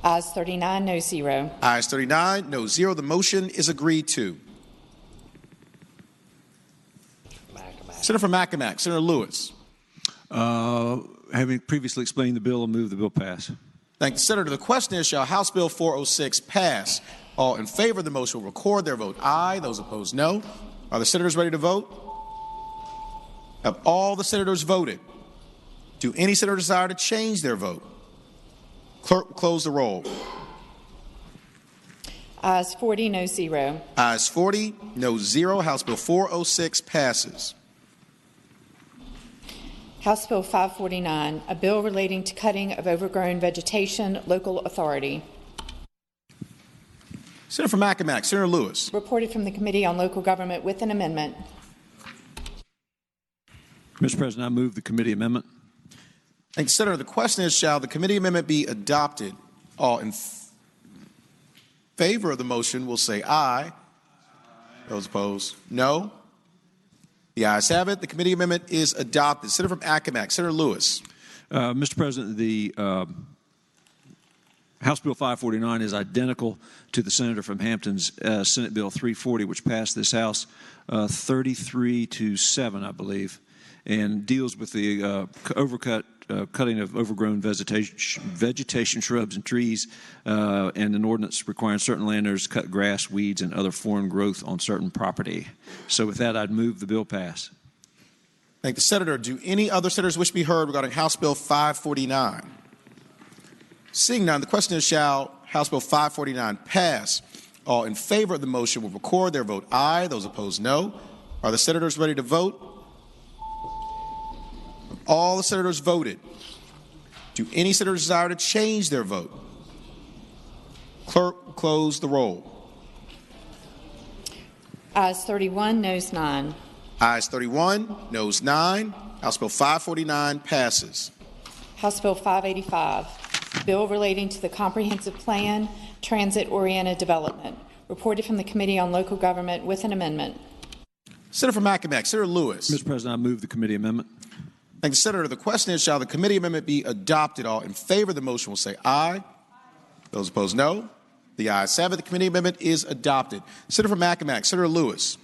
Ayes 39, no 0. Ayes 39, no 0. The motion is agreed to. Senator from Accomack, Senator Lewis. Having previously explained the bill, I move the bill pass. Thank the Senator. The question is, shall House Bill 406 pass? All in favor of the motion will record their vote aye. Those opposed, no. Are the senators ready to vote? Have all the senators voted? Do any senator desire to change their vote? Clerk will close the roll. Ayes 40, no zero. Ayes 40, no zero. House Bill 406 passes. House Bill 549, a bill relating to cutting of overgrown vegetation, local authority. Senator from Accomack, Senator Lewis. Reported from the Committee on Local Government with an amendment. Mr. President, I move the committee amendment. Thank you, Senator. The question is, shall the committee amendment be adopted? All in favor of the motion will say aye. Those opposed, no. The ayes have it. The committee amendment is adopted. Senator from Accomack, Senator Lewis. Mr. President, the House Bill 549 is identical to the senator from Hampton's Senate Bill 340, which passed this House 33-7, I believe, and deals with the cutting of overgrown vegetation, shrubs, and trees, and an ordinance requiring certain landowners to cut grass, weeds, and other foreign growth on certain property. So with that, I'd move the bill pass. Thank the Senator. Do any other senators wish to be heard regarding House Bill 549? Seeing none, the question is, shall House Bill 549 pass? All in favor of the motion will record their vote aye. Those opposed, no. Are the senators ready to vote? All the senators voted. Do any senators desire to change their vote? Clerk, close the roll. Ayes 31, noes 9. Ayes 31, noes 9. House Bill 549 passes. House Bill 585, bill relating to the Comprehensive Plan, Transit-Oriented Development. Reported from the Committee on Local Government with an amendment. Senator from Accomack, Senator Lewis. Mr. President, I move the committee amendment. Thank you, Senator. The question is, shall the committee amendment be adopted? All in favor of the motion will say aye. Those opposed, no. The ayes have it. The committee amendment is adopted. Senator from Accomack, Senator Lewis.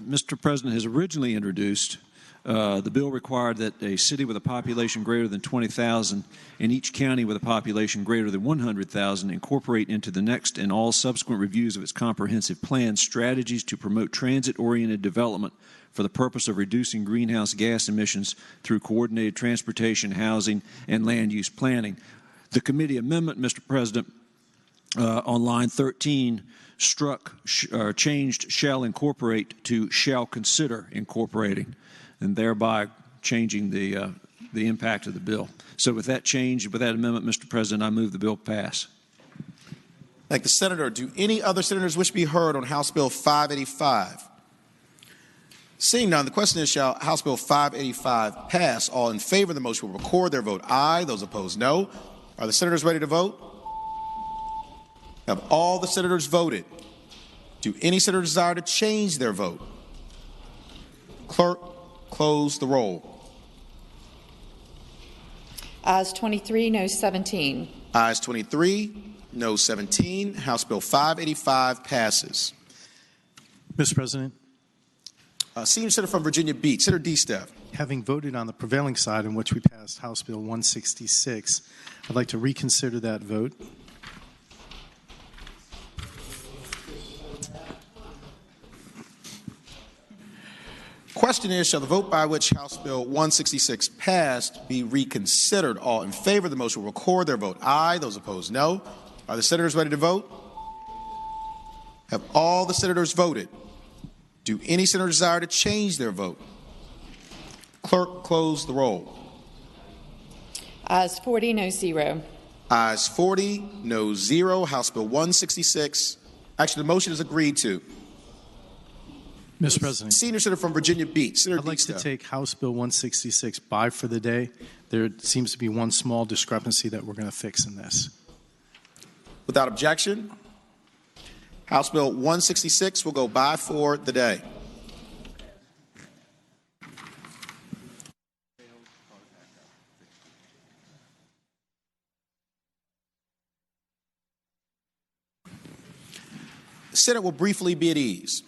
Mr. President, has originally introduced the bill required that a city with a population greater than 20,000 and each county with a population greater than 100,000 incorporate into the next and all subsequent reviews of its comprehensive plan strategies to promote transit-oriented development for the purpose of reducing greenhouse gas emissions through coordinated transportation, housing, and land use planning. The committee amendment, Mr. President, on line 13 changed shall incorporate to shall consider incorporating, and thereby changing the impact of the bill. So with that change, with that amendment, Mr. President, I move the bill pass. Thank the Senator. Do any other senators wish to be heard on House Bill 585? Seeing none, the question is, shall House Bill 585 pass? All in favor of the motion will record their vote aye. Those opposed, no. Are the senators ready to vote? Have all the senators voted? Do any senators desire to change their vote? Clerk, close the roll. Ayes 23, no 17. Ayes 23, no 17. House Bill 585 passes. Mr. President. Senior Senator from Virginia Beach, Senator D-Steph. Having voted on the prevailing side in which we passed House Bill 166, I'd like to reconsider that vote. Question is, shall the vote by which House Bill 166 passed be reconsidered? All in favor of the motion will record their vote aye. Those opposed, no. Are the senators ready to vote? Have all the senators voted? Do any senators desire to change their vote? Clerk, close the roll. Ayes 40, no 0. Ayes 40, no 0. House Bill 166. Actually, the motion is agreed to. Mr. President. Senior Senator from Virginia Beach, Senator I'd like to take House Bill 166 by for the day. There seems to be one small discrepancy that we're going to fix in this. Without objection, House Bill 166 will go by for the day. The Senate will briefly be at ease.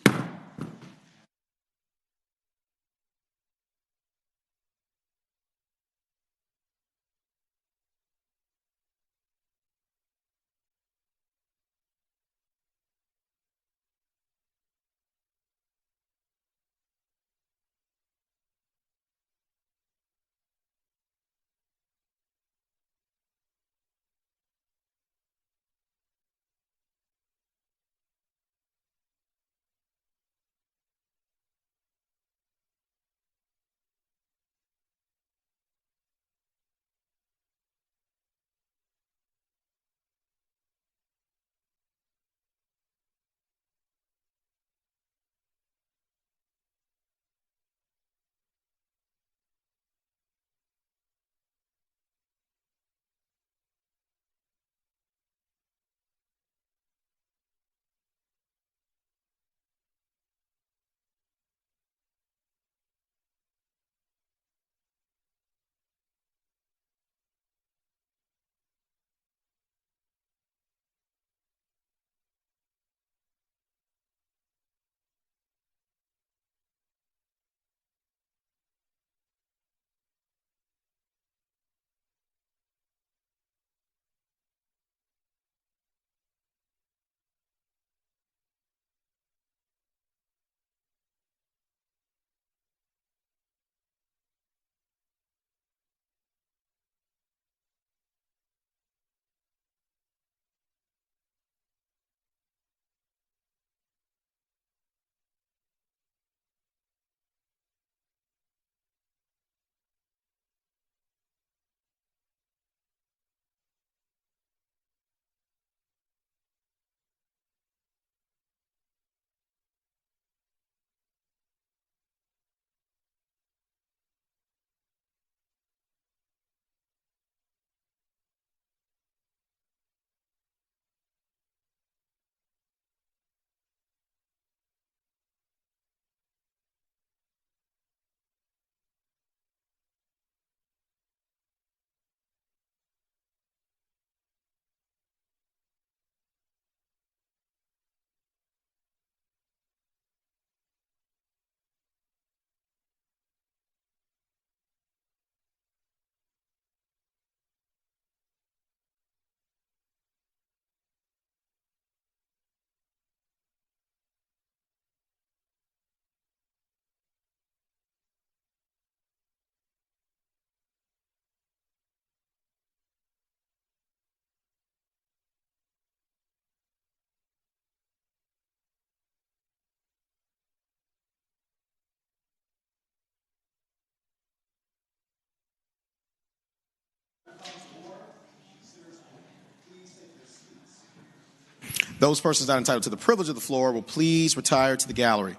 Those persons not entitled to the privilege of the floor will please retire to the gallery.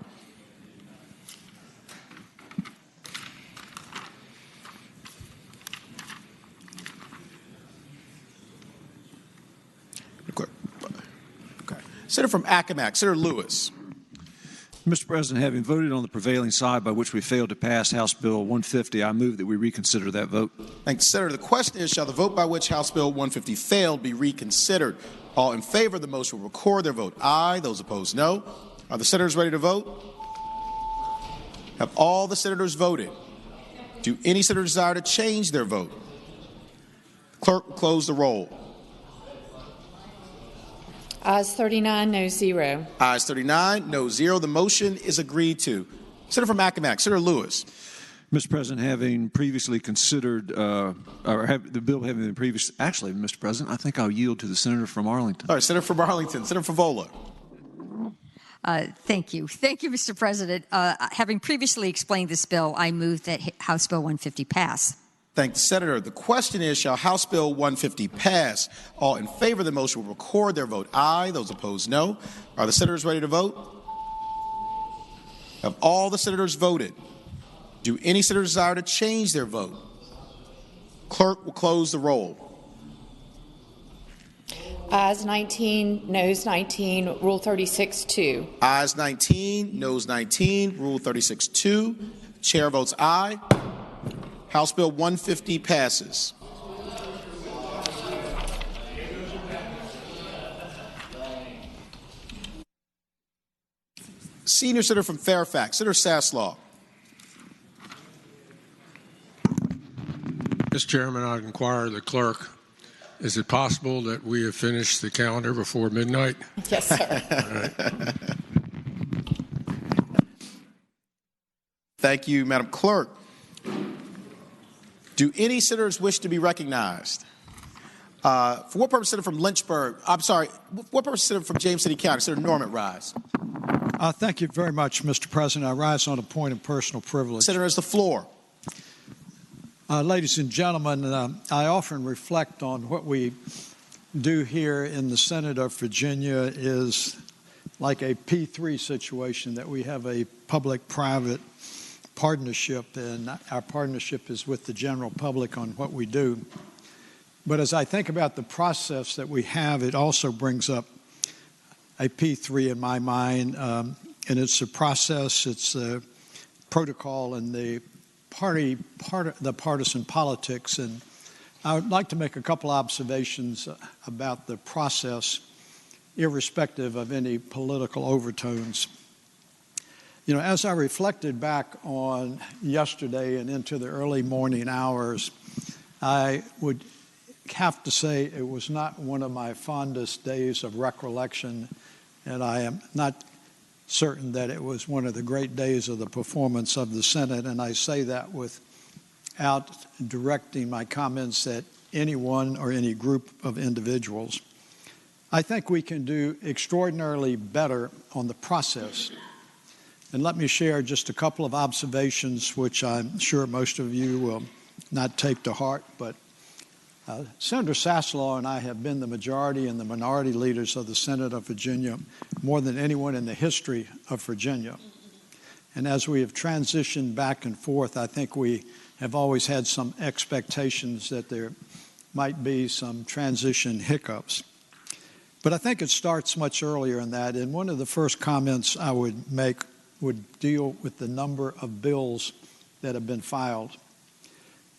Senator from Accomack, Senator Lewis. Mr. President, having voted on the prevailing side by which we failed to pass House Bill 150, I move that we reconsider that vote. Thank you, Senator. The question is, shall the vote by which House Bill 150 failed be reconsidered? All in favor of the motion will record their vote aye. Those opposed, no. Are the senators ready to vote? Have all the senators voted? Do any senators desire to change their vote? Clerk will close the roll. Ayes 39, no 0. Ayes 39, no 0. The motion is agreed to. Senator from Accomack, Senator Lewis. Mr. President, having previously considered, the bill having been previously, actually, Mr. President, I think I'll yield to the senator from Arlington. All right, Senator from Arlington, Senator Favola. Thank you. Thank you, Mr. President. Having previously explained this bill, I move that House Bill 150 pass. Thank the Senator. The question is, shall House Bill 150 pass? All in favor of the motion will record their vote aye. Those opposed, no. Are the senators ready to vote? Have all the senators voted? Do any senators desire to change their vote? Clerk will close the roll. Ayes 19, noes 19, Rule 36-2. Ayes 19, noes 19, Rule 36-2. Chair votes aye. House Bill 150 passes. Senior Senator from Fairfax, Senator Saslaw. Mr. Chairman, I'd inquire the clerk, is it possible that we have finished the calendar before midnight? Yes, sir. All right. Thank you, Madam Clerk. Do any senators wish to be recognized? For what purpose, Senator from Lynchburg? I'm sorry. What purpose, Senator from James City County? Senator Norman, rise. Thank you very much, Mr. President. I rise on a point of personal privilege. Senator has the floor. Ladies and gentlemen, I often reflect on what we do here in the Senate of Virginia is like a P3 situation, that we have a public-private partnership, and our partnership is with the general public on what we do. But as I think about the process that we have, it also brings up a P3 in my mind, and it's a process, it's a protocol, and the partisan politics. And I would like to make a couple observations about the process, irrespective of any political overtones. You know, as I reflected back on yesterday and into the early morning hours, I would have to say it was not one of my fondest days of recollection, and I am not certain that it was one of the great days of the performance of the Senate, and I say that without directing my comments at anyone or any group of individuals. I think we can do extraordinarily better on the process. And let me share just a couple of observations, which I'm sure most of you will not take to heart. But Senator Saslaw and I have been the majority and the minority leaders of the Senate of Virginia more than anyone in the history of Virginia. And as we have transitioned back and forth, I think we have always had some expectations that there might be some transition hiccups. But I think it starts much earlier in that. And one of the first comments I would make would deal with the number of bills that have been filed.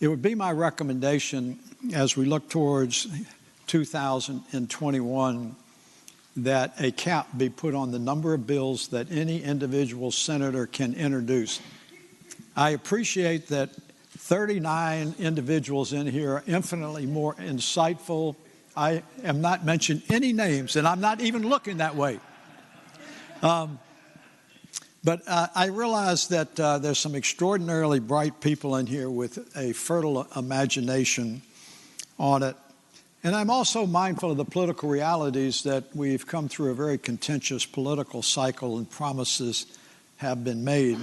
It would be my recommendation as we look towards 2021 that a cap be put on the number of bills that any individual senator can introduce. I appreciate that 39 individuals in here are infinitely more insightful. I am not mentioning any names, and I'm not even looking that way. But I realize that there's some extraordinarily bright people in here with a fertile imagination on it. And I'm also mindful of the political realities that we've come through a very contentious political cycle and promises have been made.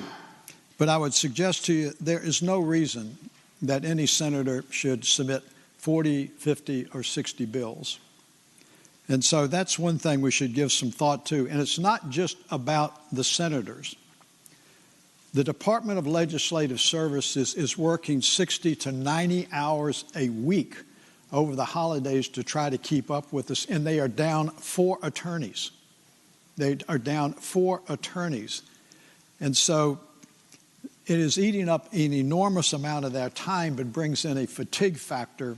But I would suggest to you there is no reason that any senator should submit 40, 50, or 60 bills. And so that's one thing we should give some thought to. And it's not just about the senators. The Department of Legislative Services is working 60 to 90 hours a week over the holidays to try to keep up with this, and they are down 4 attorneys. They are down 4 attorneys. And so it is eating up an enormous amount of their time, but brings in a fatigue factor,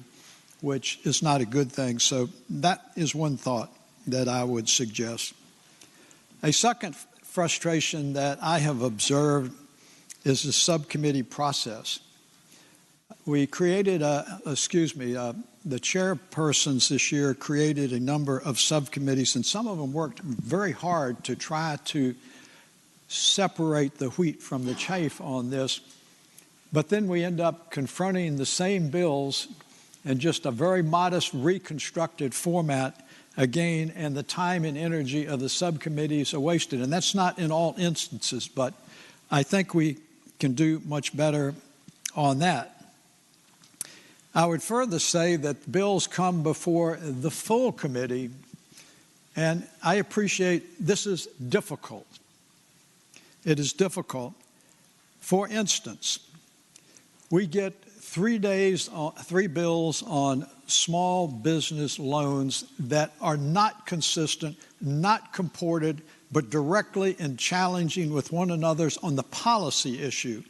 which is not a good thing. So that is one thought that I would suggest. A second frustration that I have observed is the subcommittee process. We created the chairpersons this year created a number of subcommittees, and some of them worked very hard to try to separate the wheat from the chaff on this. But then we end up confronting the same bills in just a very modest reconstructed format again, and the time and energy of the subcommittees are wasted. And that's not in all instances, but I think we can do much better on that. I would further say that bills come before the full committee, and I appreciate this is difficult. It is difficult. For instance, we get 3 bills on small business loans that are not consistent, not comported, but directly and challenging with one another on the policy issue.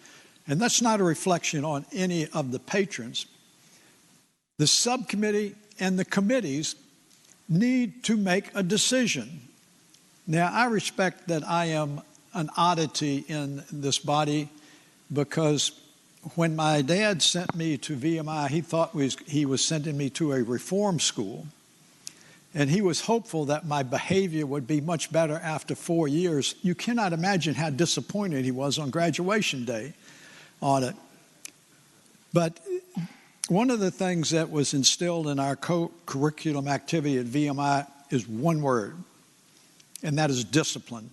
And that's not a reflection on any of the patrons. The subcommittee and the committees need to make a decision. Now, I respect that I am an oddity in this body, because when my dad sent me to VMI, he thought he was sending me to a reform school. And he was hopeful that my behavior would be much better after 4 years. You cannot imagine how disappointed he was on graduation day on it. But one of the things that was instilled in our curriculum activity at VMI is one word, and that is discipline.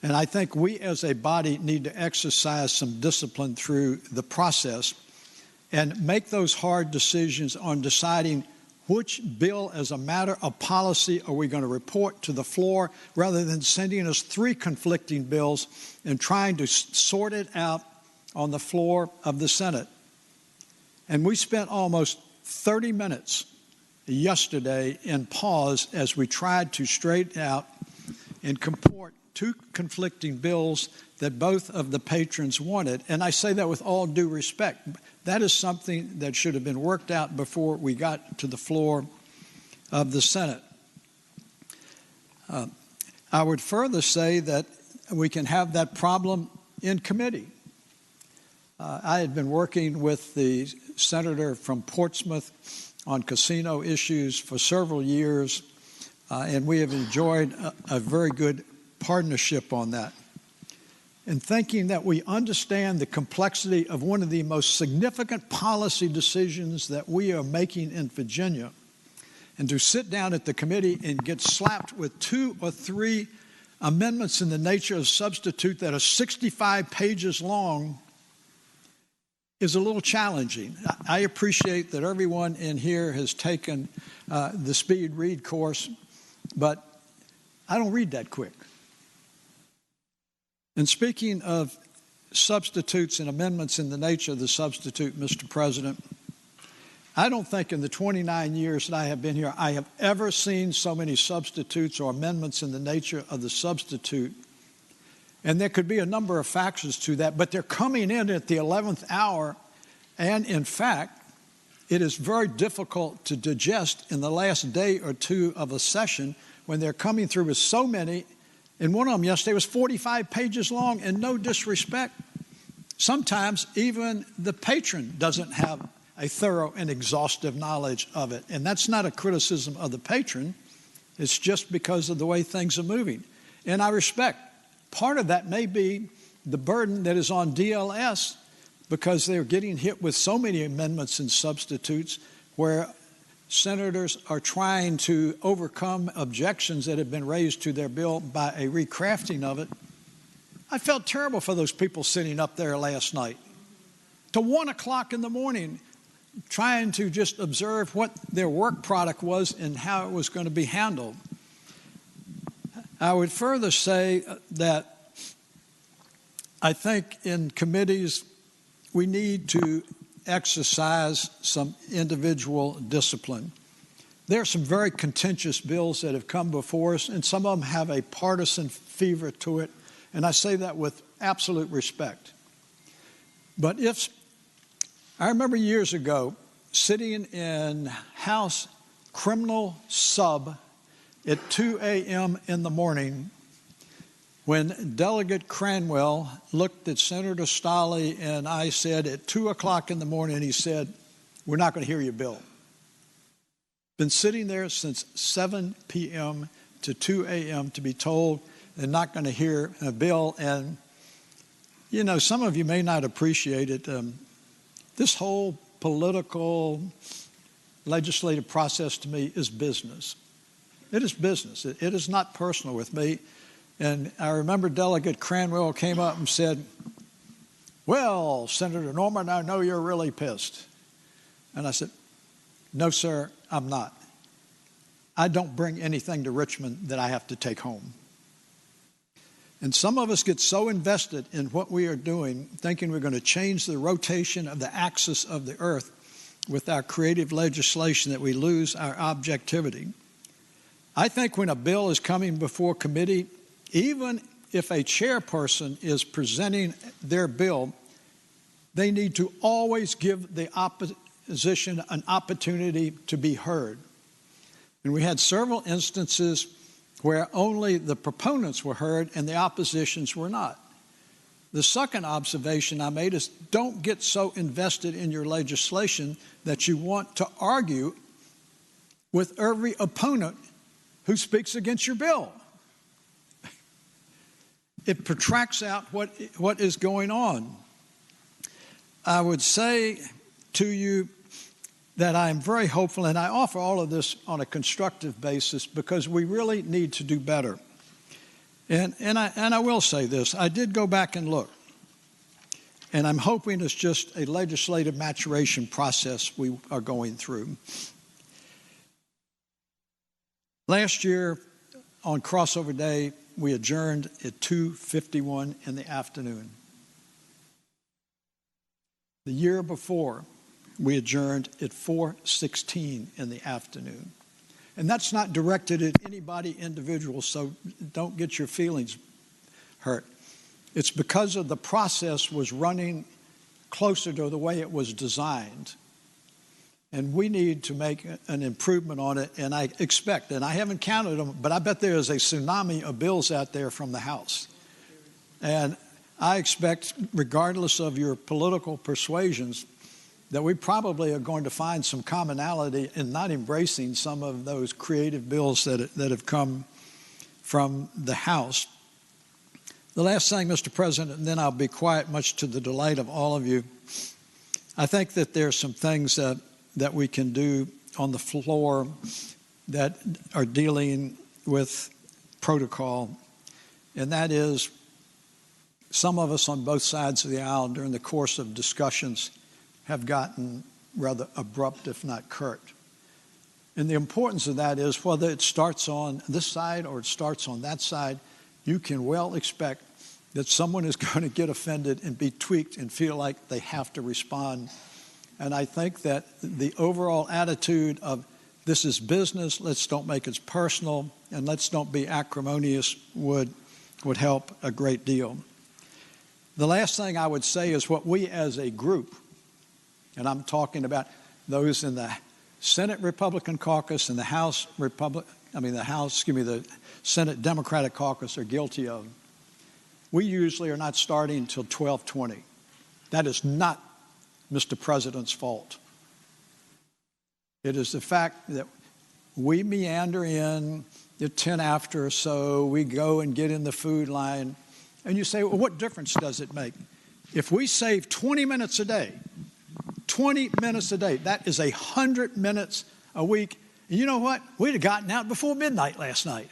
And I think we as a body need to exercise some discipline through the process and make those hard decisions on deciding which bill as a matter of policy are we going to report to the floor, rather than sending us 3 conflicting bills and trying to sort it out on the floor of the Senate. And we spent almost 30 minutes yesterday in pause as we tried to straighten out and comport 2 conflicting bills that both of the patrons wanted. And I say that with all due respect. That is something that should have been worked out before we got to the floor of the Senate. I would further say that we can have that problem in committee. I had been working with the senator from Portsmouth on casino issues for several years, and we have enjoyed a very good partnership on that. And thinking that we understand the complexity of one of the most significant policy decisions that we are making in Virginia, and to sit down at the committee and get slapped with 2 or 3 amendments in the nature of substitute that are 65 pages long is a little challenging. I appreciate that everyone in here has taken the speed read course, but I don't read that quick. And speaking of substitutes and amendments in the nature of the substitute, Mr. President, I don't think in the 29 years that I have been here, I have ever seen so many substitutes or amendments in the nature of the substitute. And there could be a number of factors to that, but they're coming in at the 11th hour. And in fact, it is very difficult to digest in the last day or 2 of a session when they're coming through with so many. And one of them yesterday was 45 pages long, and no disrespect. Sometimes even the patron doesn't have a thorough and exhaustive knowledge of it. And that's not a criticism of the patron. It's just because of the way things are moving. And I respect. Part of that may be the burden that is on DLS, because they're getting hit with so many amendments and substitutes where senators are trying to overcome objections that have been raised to their bill by a recrafting of it. I felt terrible for those people sitting up there last night. To 1 o'clock in the morning, trying to just observe what their work product was and how it was going to be handled. I would further say that I think in committees we need to exercise some individual discipline. There are some very contentious bills that have come before us, and some of them have a partisan fever to it, and I say that with absolute respect. But I remember years ago sitting in House Criminal Sub at 2 a.m. in the morning when Delegate Cranwell looked at Senator Stolley and I said at 2 o'clock in the morning, he said, "We're not going to hear your bill." Been sitting there since 7 p.m. to 2 a.m. to be told they're not going to hear a bill. And, you know, some of you may not appreciate it. This whole political legislative process to me is business. It is business. It is not personal with me. And I remember Delegate Cranwell came up and said, "Well, Senator Norman, I know you're really pissed." And I said, "No, sir, I'm not. I don't bring anything to Richmond that I have to take home." And some of us get so invested in what we are doing, thinking we're going to change the rotation of the axis of the earth with our creative legislation, that we lose our objectivity. I think when a bill is coming before committee, even if a chairperson is presenting their bill, they need to always give the opposition an opportunity to be heard. And we had several instances where only the proponents were heard and the oppositions were not. The second observation I made is don't get so invested in your legislation that you want to argue with every opponent who speaks against your bill. It protracts out what is going on. I would say to you that I am very hopeful, and I offer all of this on a constructive basis because we really need to do better. And I will say this, I did go back and look, and I'm hoping it's just a legislative maturation process we are going through. Last year on crossover day, we adjourned at 2:51 in the afternoon. The year before, we adjourned at 4:16 in the afternoon. And that's not directed at anybody individual, so don't get your feelings hurt. It's because of the process was running closer to the way it was designed. And we need to make an improvement on it, and I expect, and I haven't counted them, but I bet there is a tsunami of bills out there from the House. And I expect, regardless of your political persuasions, that we probably are going to find some commonality in not embracing some of those creative bills that have come from the House. The last thing, Mr. President, and then I'll be quiet, much to the delight of all of you. I think that there are some things that we can do on the floor that are dealing with protocol, and that is some of us on both sides of the aisle during the course of discussions have gotten rather abrupt, if not curt. And the importance of that is whether it starts on this side or it starts on that side, you can well expect that someone is going to get offended and be tweaked and feel like they have to respond. And I think that the overall attitude of this is business, let's don't make it personal, and let's don't be acrimonious would help a great deal. The last thing I would say is what we as a group, and I'm talking about those in the Senate Republican caucus and the the Senate Democratic caucus are guilty of. We usually are not starting until 12:20. That is not Mr. President's fault. It is the fact that we meander in at 10 after or so, we go and get in the food line, and you say, well, what difference does it make? If we save 20 minutes a day, 20 minutes a day, that is 100 minutes a week. And you know what? We'd have gotten out before midnight last night.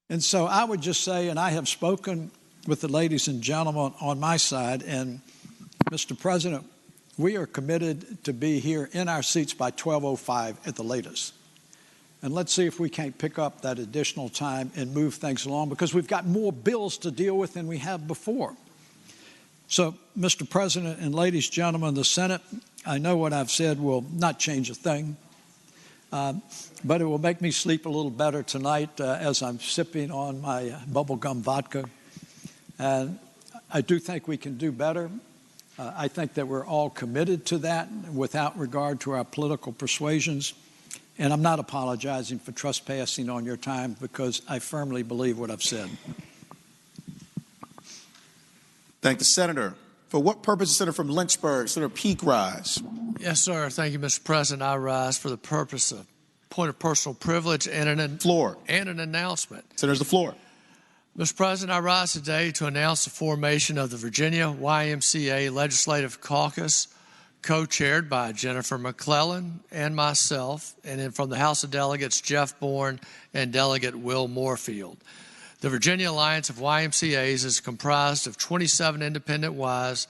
And so I would just say, and I have spoken with the ladies and gentlemen on my side, and Mr. President, we are committed to be here in our seats by 12:05 at the latest. And let's see if we can't pick up that additional time and move things along, because we've got more bills to deal with than we have before. So, Mr. President and ladies and gentlemen of the Senate, I know what I've said will not change a thing, but it will make me sleep a little better tonight as I'm sipping on my bubblegum vodka. And I do think we can do better. I think that we're all committed to that without regard to our political persuasions. And I'm not apologizing for trespassing on your time, because I firmly believe what I've said. Thank the senator. For what purpose is Senator from Lynchburg, Senator Peake, rise? Yes, sir. Thank you, Mr. President. I rise for the purpose of point of personal privilege and an announcement. Senator's the floor. Mr. President, I rise today to announce the formation of the Virginia YMCA Legislative Caucus, co-chaired by Jennifer McClellan and myself, and then from the House of Delegates, Jeff Bourne and Delegate Will Moorfield. The Virginia Alliance of YMCAs is comprised of 27 independent Ys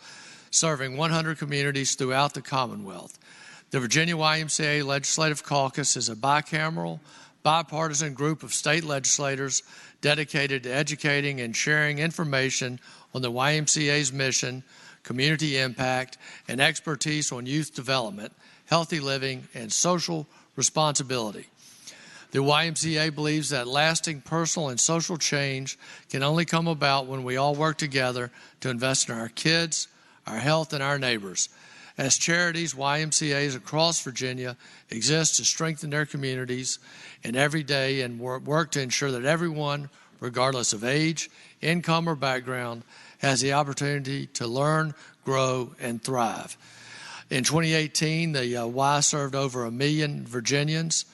serving 100 communities throughout the Commonwealth. The Virginia YMCA Legislative Caucus is a bicameral, bipartisan group of state legislators dedicated to educating and sharing information on the YMCA's mission, community impact, and expertise on youth development, healthy living, and social responsibility. The YMCA believes that lasting personal and social change can only come about when we all work together to invest in our kids, our health, and our neighbors. As charities, YMCAs across Virginia exist to strengthen their communities and every day and work to ensure that everyone, regardless of age, income, or background, has the opportunity to learn, grow, and thrive. In 2018, the Y served over 1 million Virginians.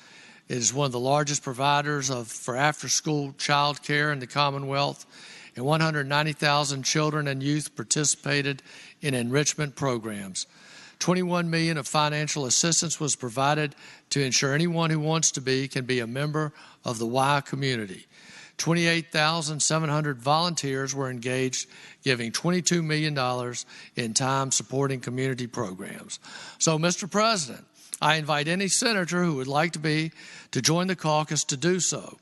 It is one of the largest providers for after-school child care in the Commonwealth, and 190,000 children and youth participated in enrichment programs. $21 million of financial assistance was provided to ensure anyone who wants to be can be a member of the Y community. 28,700 volunteers were engaged, giving $22 million in time supporting community programs. So, Mr. President, I invite any senator who would like to join the caucus to do so.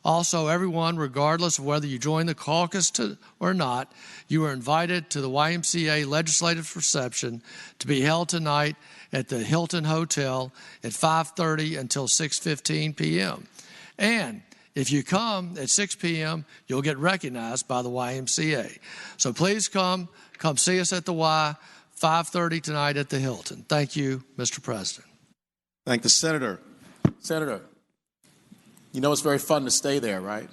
Also, everyone, regardless of whether you join the caucus or not, you are invited to the YMCA legislative reception to be held tonight at the Hilton Hotel at 5:30 until 6:15 p.m. And if you come at 6 p.m., you'll get recognized by the YMCA. So please come see us at the Y, 5:30 tonight at the Hilton. Thank you, Mr. President. Thank the senator. Senator, you know it's very fun to stay there, right?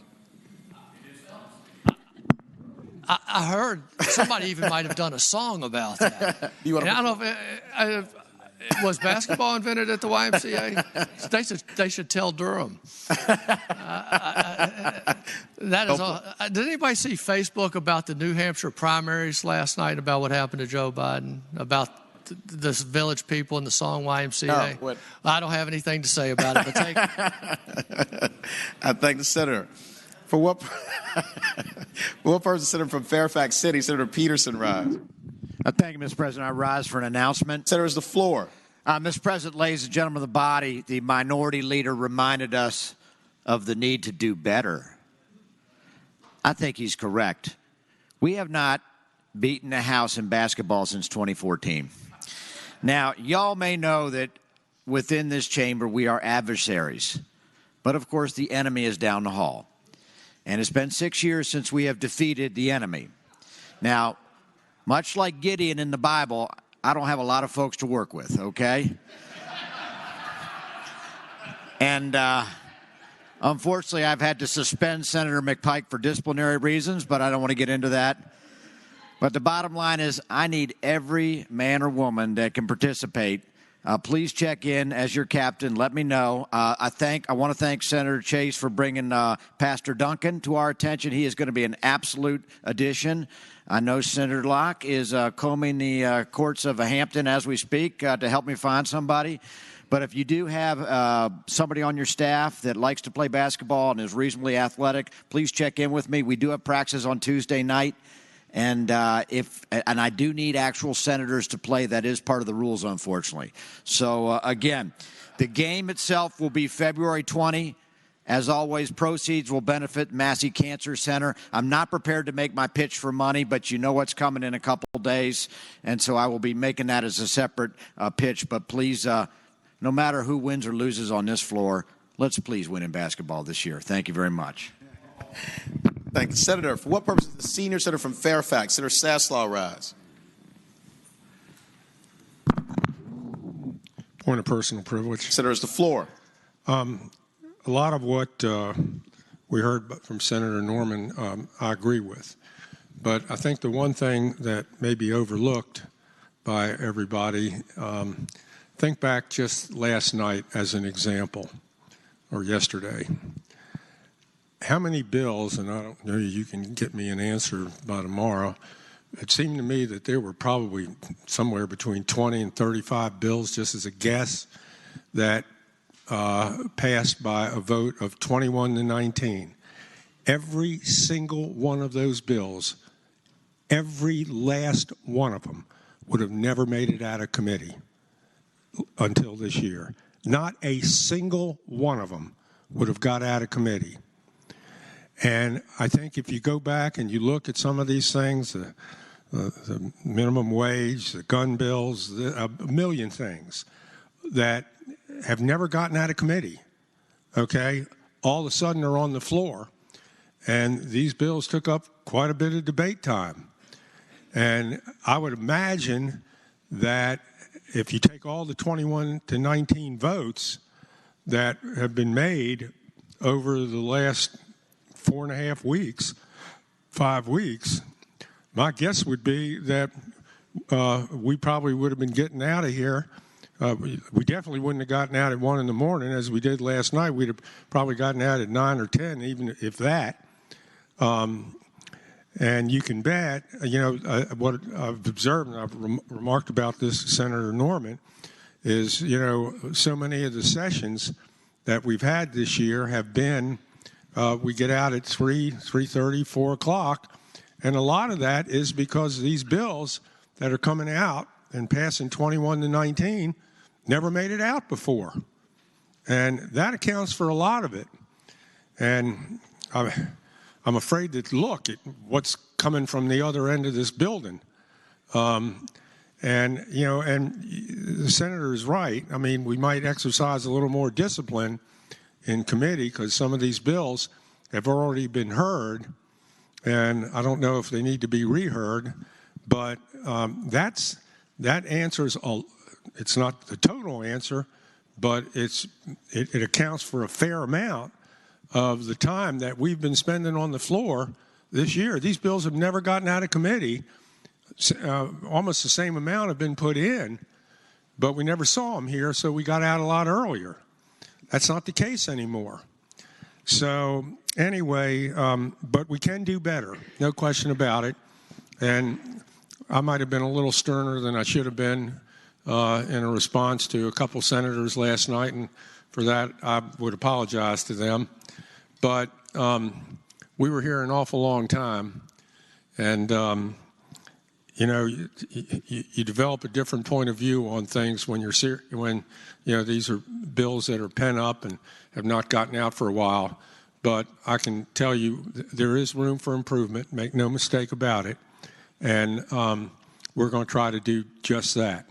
I heard somebody even might have done a song about that. You want and I don't know if was basketball invented at the YMCA? They should tell Durham. That is all. Did anybody see Facebook about the New Hampshire primaries last night, about what happened to Joe Biden, about the Village People and the song YMCA? No, I don't have anything to say about it, but take I thank the senator. For what person, Senator from Fairfax City, Senator Peterson, rise? Thank you, Mr. President. I rise for an announcement. Senator, is the floor. Mr. President, ladies and gentlemen of the body, the minority leader reminded us of the need to do better. I think he's correct. We have not beaten the House in basketball since 2014. Now, y'all may know that within this chamber we are adversaries, but of course the enemy is down the hall. And it's been 6 years since we have defeated the enemy. Now, much like Gideon in the Bible, I don't have a lot of folks to work with, okay? And unfortunately, I've had to suspend Senator McPike for disciplinary reasons, but I don't want to get into that. But the bottom line is I need every man or woman that can participate. Please check in as your captain. Let me know. I want to thank Senator Chase for bringing Pastor Duncan to our attention. He is going to be an absolute addition. I know Senator Locke is combing the courts of Hampton as we speak to help me find somebody. But if you do have somebody on your staff that likes to play basketball and is reasonably athletic, please check in with me. We do have practices on Tuesday night. And I do need actual senators to play. That is part of the rules, unfortunately. So, again, the game itself will be February 20. As always, proceeds will benefit Massey Cancer Center. I'm not prepared to make my pitch for money, but you know what's coming in a couple days, and so I will be making that as a separate pitch. But please, no matter who wins or loses on this floor, let's please win in basketball this year. Thank you very much. Thank you. Senator, for what purpose does the senior senator from Fairfax, Senator Saslaw, rise? Point of personal privilege. Senator, it's the floor. A lot of what we heard from Senator Norman, I agree with. But I think the one thing that may be overlooked by everybody, think back just last night as an example, or yesterday. How many bills, and I don't know, you can get me an answer by tomorrow, it seemed to me that there were probably somewhere between 20 and 35 bills, just as a guess, that passed by a vote of 21 to 19. Every single one of those bills, every last one of them, would have never made it out of committee until this year. Not a single one of them would have got out of committee. And I think if you go back and you look at some of these things, the minimum wage, the gun bills, a million things that have never gotten out of committee, okay, all of a sudden are on the floor. And these bills took up quite a bit of debate time. And I would imagine that if you take all the 21 to 19 votes that have been made over the last 4.5 weeks, 5 weeks, my guess would be that we probably would have been getting out of here. We definitely wouldn't have gotten out at 1 in the morning as we did last night. We'd have probably gotten out at 9 or 10, even if that. And you can bet, what I've observed, and I've remarked about this to Senator Norman, is, so many of the sessions that we've had this year have been, we get out at 3:30, 4 o'clock, and a lot of that is because these bills that are coming out and passing 21 to 19 never made it out before. And that accounts for a lot of it. And I'm afraid to look at what's coming from the other end of this building. And the senator is right. I mean, we might exercise a little more discipline in committee because some of these bills have already been heard, and I don't know if they need to be reheard, but that answers, it's not the total answer, but it accounts for a fair amount of the time that we've been spending on the floor this year. These bills have never gotten out of committee. Almost the same amount have been put in, but we never saw them here, so we got out a lot earlier. That's not the case anymore. So anyway, but we can do better, no question about it. And I might have been a little sterner than I should have been in a response to a couple senators last night, and for that I would apologize to them. But we were here an awful long time, and you develop a different point of view on things when these are bills that are pent up and have not gotten out for a while. But I can tell you there is room for improvement. Make no mistake about it, and we're going to try to do just that.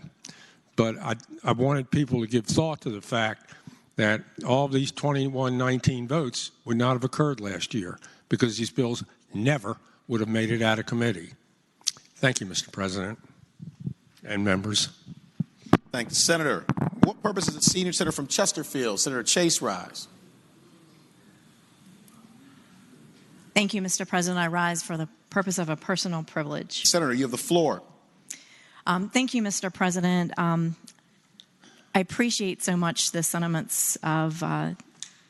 But I wanted people to give thought to the fact that all of these 21-19 votes would not have occurred last year because these bills never would have made it out of committee. Thank you, Mr. President and members. Thank you, Senator. What purpose does the senior senator from Chesterfield, Senator Chase, rise? Thank you, Mr. President. I rise for the purpose of a personal privilege. Senator, you have the floor. Thank you, Mr. President. I appreciate so much the sentiments of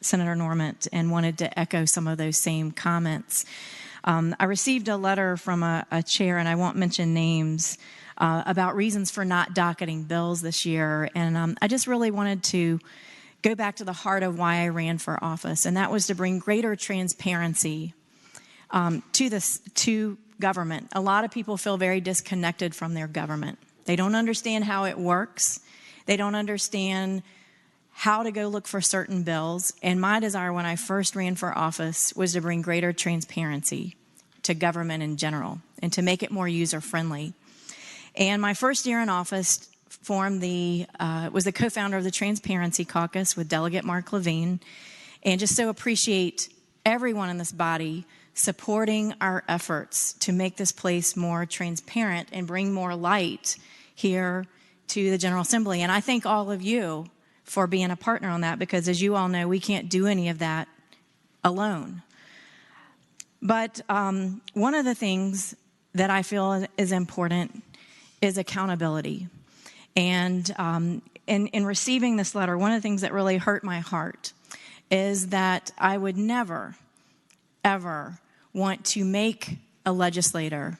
Senator Norman and wanted to echo some of those same comments. I received a letter from a chair, and I won't mention names, about reasons for not docketing bills this year. And I just really wanted to go back to the heart of why I ran for office, and that was to bring greater transparency to government. A lot of people feel very disconnected from their government. They don't understand how it works. They don't understand how to go look for certain bills. And my desire when I first ran for office was to bring greater transparency to government in general and to make it more user-friendly. And my first year in office was the co-founder of the Transparency Caucus with Delegate Mark Levine, and just so appreciate everyone in this body supporting our efforts to make this place more transparent and bring more light here to the General Assembly. And I thank all of you for being a partner on that, because as you all know, we can't do any of that alone. But one of the things that I feel is important is accountability. And in receiving this letter, one of the things that really hurt my heart is that I would never, ever want to make a legislator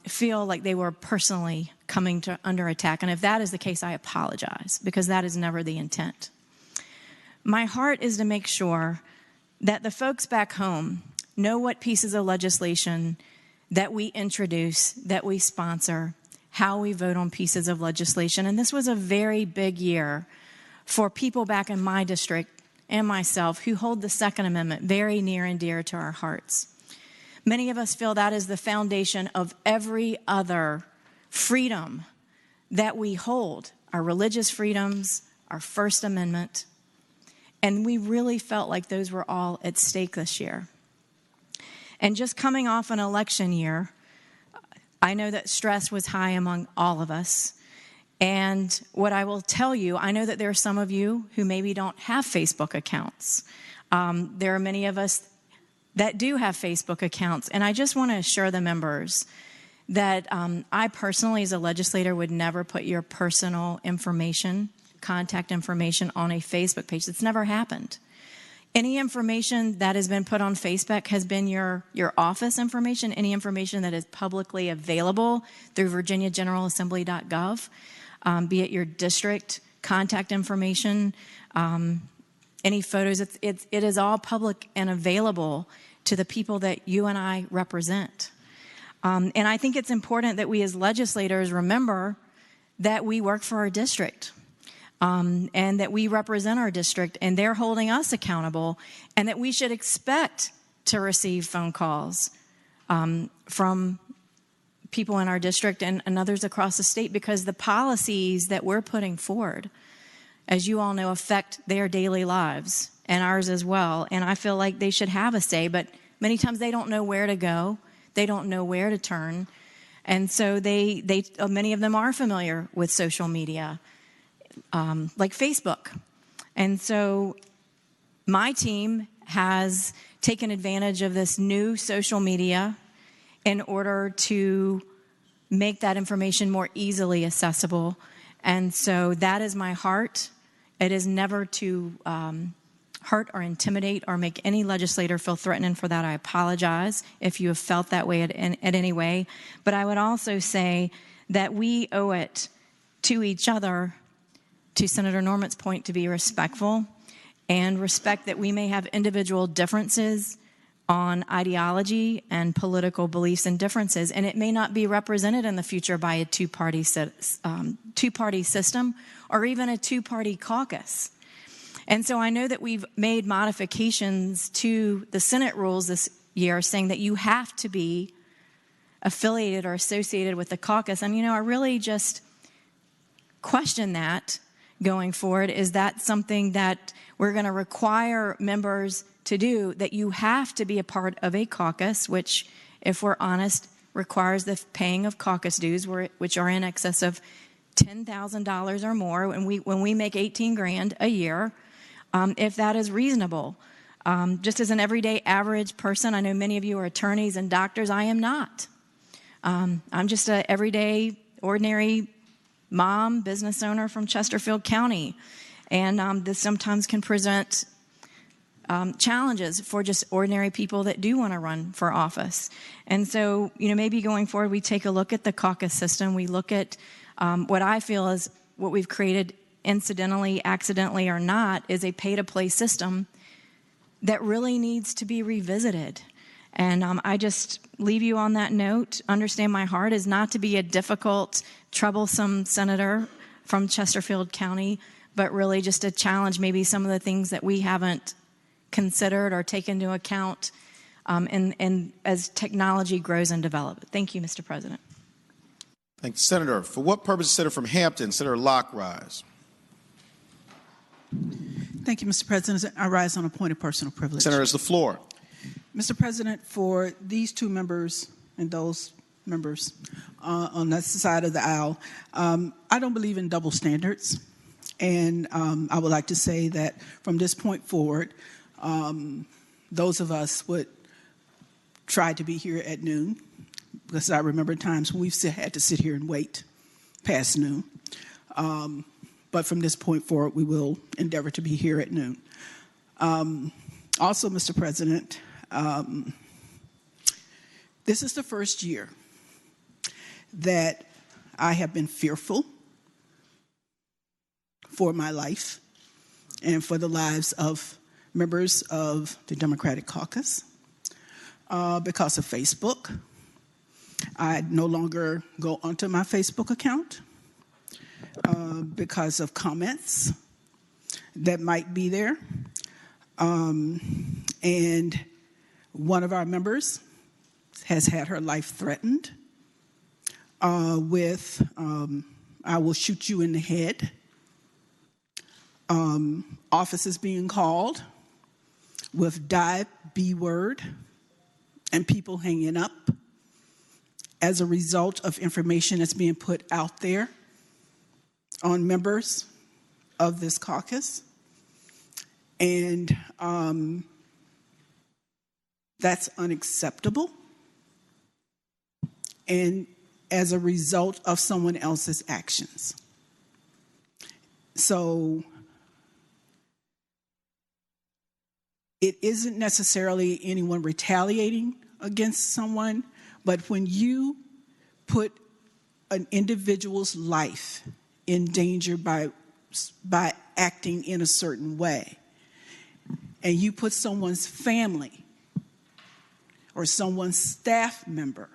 feel like they were personally coming under attack. And if that is the case, I apologize, because that is never the intent. My heart is to make sure that the folks back home know what pieces of legislation that we introduce, that we sponsor, how we vote on pieces of legislation. And this was a very big year for people back in my district and myself who hold the Second Amendment very near and dear to our hearts. Many of us feel that is the foundation of every other freedom that we hold, our religious freedoms, our First Amendment. And we really felt like those were all at stake this year. And just coming off an election year, I know that stress was high among all of us. And what I will tell you, I know that there are some of you who maybe don't have Facebook accounts. There are many of us that do have Facebook accounts. And I just want to assure the members that I personally, as a legislator, would never put your personal information, contact information on a Facebook page. It's never happened. Any information that has been put on Facebook has been your office information, any information that is publicly available through virginiageneralassembly.gov, be it your district contact information, any photos. It is all public and available to the people that you and I represent. And I think it's important that we as legislators remember that we work for our district. And that we represent our district, and they're holding us accountable, and that we should expect to receive phone calls from people in our district and others across the state, because the policies that we're putting forward, as you all know, affect their daily lives and ours as well. And I feel like they should have a say, but many times they don't know where to go. They don't know where to turn. And so many of them are familiar with social media, like Facebook. And so my team has taken advantage of this new social media in order to make that information more easily accessible. And so that is my heart. It is never to hurt or intimidate or make any legislator feel threatened. And for that, I apologize if you have felt that way at any way. But I would also say that we owe it to each other, to Senator Norman's point, to be respectful and respect that we may have individual differences on ideology and political beliefs and differences, and it may not be represented in the future by a two-party system or even a two-party caucus. And so I know that we've made modifications to the Senate rules this year saying that you have to be affiliated or associated with the caucus. And, I really just question that. Going forward, is that something that we're going to require members to do, that you have to be a part of a caucus, which, if we're honest, requires the paying of caucus dues, which are in excess of $10,000 or more when we make $18,000 a year, if that is reasonable. Just as an everyday average person, I know many of you are attorneys and doctors. I am not. I'm just an everyday, ordinary mom, business owner from Chesterfield County. And this sometimes can present challenges for just ordinary people that do want to run for office. And so, maybe going forward, we take a look at the caucus system. We look at what I feel is what we've created, incidentally, accidentally, or not, is a pay-to-play system that really needs to be revisited. And I just leave you on that note. Understand my heart is not to be a difficult, troublesome senator from Chesterfield County, but really just to challenge maybe some of the things that we haven't considered or taken into account and as technology grows and develops. Thank you, Mr. President. Thank you, Senator. For what purpose, Senator from Hampton, Senator Locke, rise? Thank you, Mr. President. I rise on a point of personal privilege. Senator, has the floor. Mr. President, for these two members and those members on that side of the aisle, I don't believe in double standards. And I would like to say that from this point forward, those of us would try to be here at noon, because I remember times when we've had to sit here and wait past noon. But from this point forward, we will endeavor to be here at noon. Also, Mr. President, this is the first year that I have been fearful for my life and for the lives of members of the Democratic Caucus because of Facebook. I no longer go onto my Facebook account because of comments that might be there. And one of our members has had her life threatened with, I will shoot you in the head. Offices being called with die B word and people hanging up as a result of information that's being put out there on members of this caucus. And that's unacceptable. And as a result of someone else's actions. So it isn't necessarily anyone retaliating against someone, but when you put an individual's life in danger by acting in a certain way, and you put someone's family or someone's staff member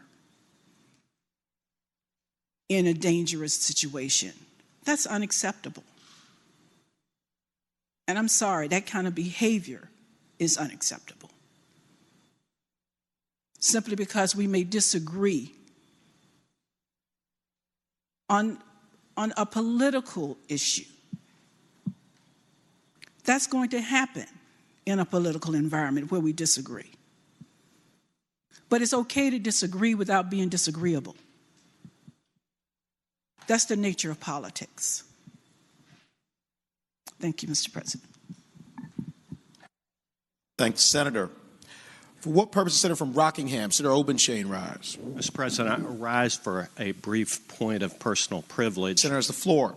in a dangerous situation, that's unacceptable. And I'm sorry, that kind of behavior is unacceptable. Simply because we may disagree on a political issue. That's going to happen in a political environment where we disagree. But it's okay to disagree without being disagreeable. That's the nature of politics. Thank you, Mr. President. Thanks, Senator. For what purpose, Senator from Rockingham, Senator Obenshain, rise? Mr. President, I rise for a brief point of personal privilege. Senator, has the floor.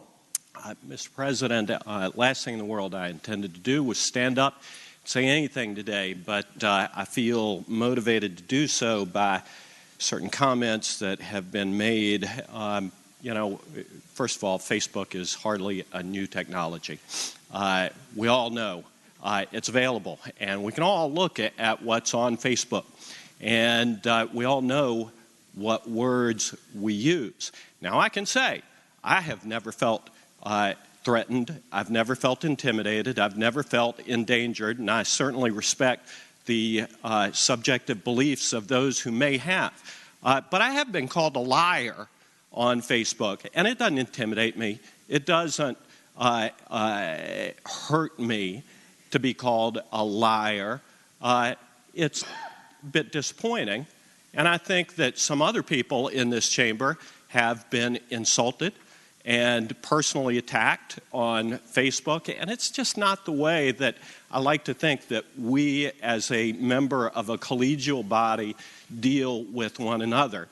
Mr. President, last thing in the world I intended to do was stand up and say anything today, but I feel motivated to do so by certain comments that have been made. First of all, Facebook is hardly a new technology. We all know it's available, and we can all look at what's on Facebook. And we all know what words we use. Now, I can say I have never felt threatened. I've never felt intimidated. I've never felt endangered, and I certainly respect the subjective beliefs of those who may have. But I have been called a liar on Facebook, and it doesn't intimidate me. It doesn't hurt me to be called a liar. It's a bit disappointing, and I think that some other people in this chamber have been insulted and personally attacked on Facebook, and it's just not the way that I like to think that we as a member of a collegial body deal with one another.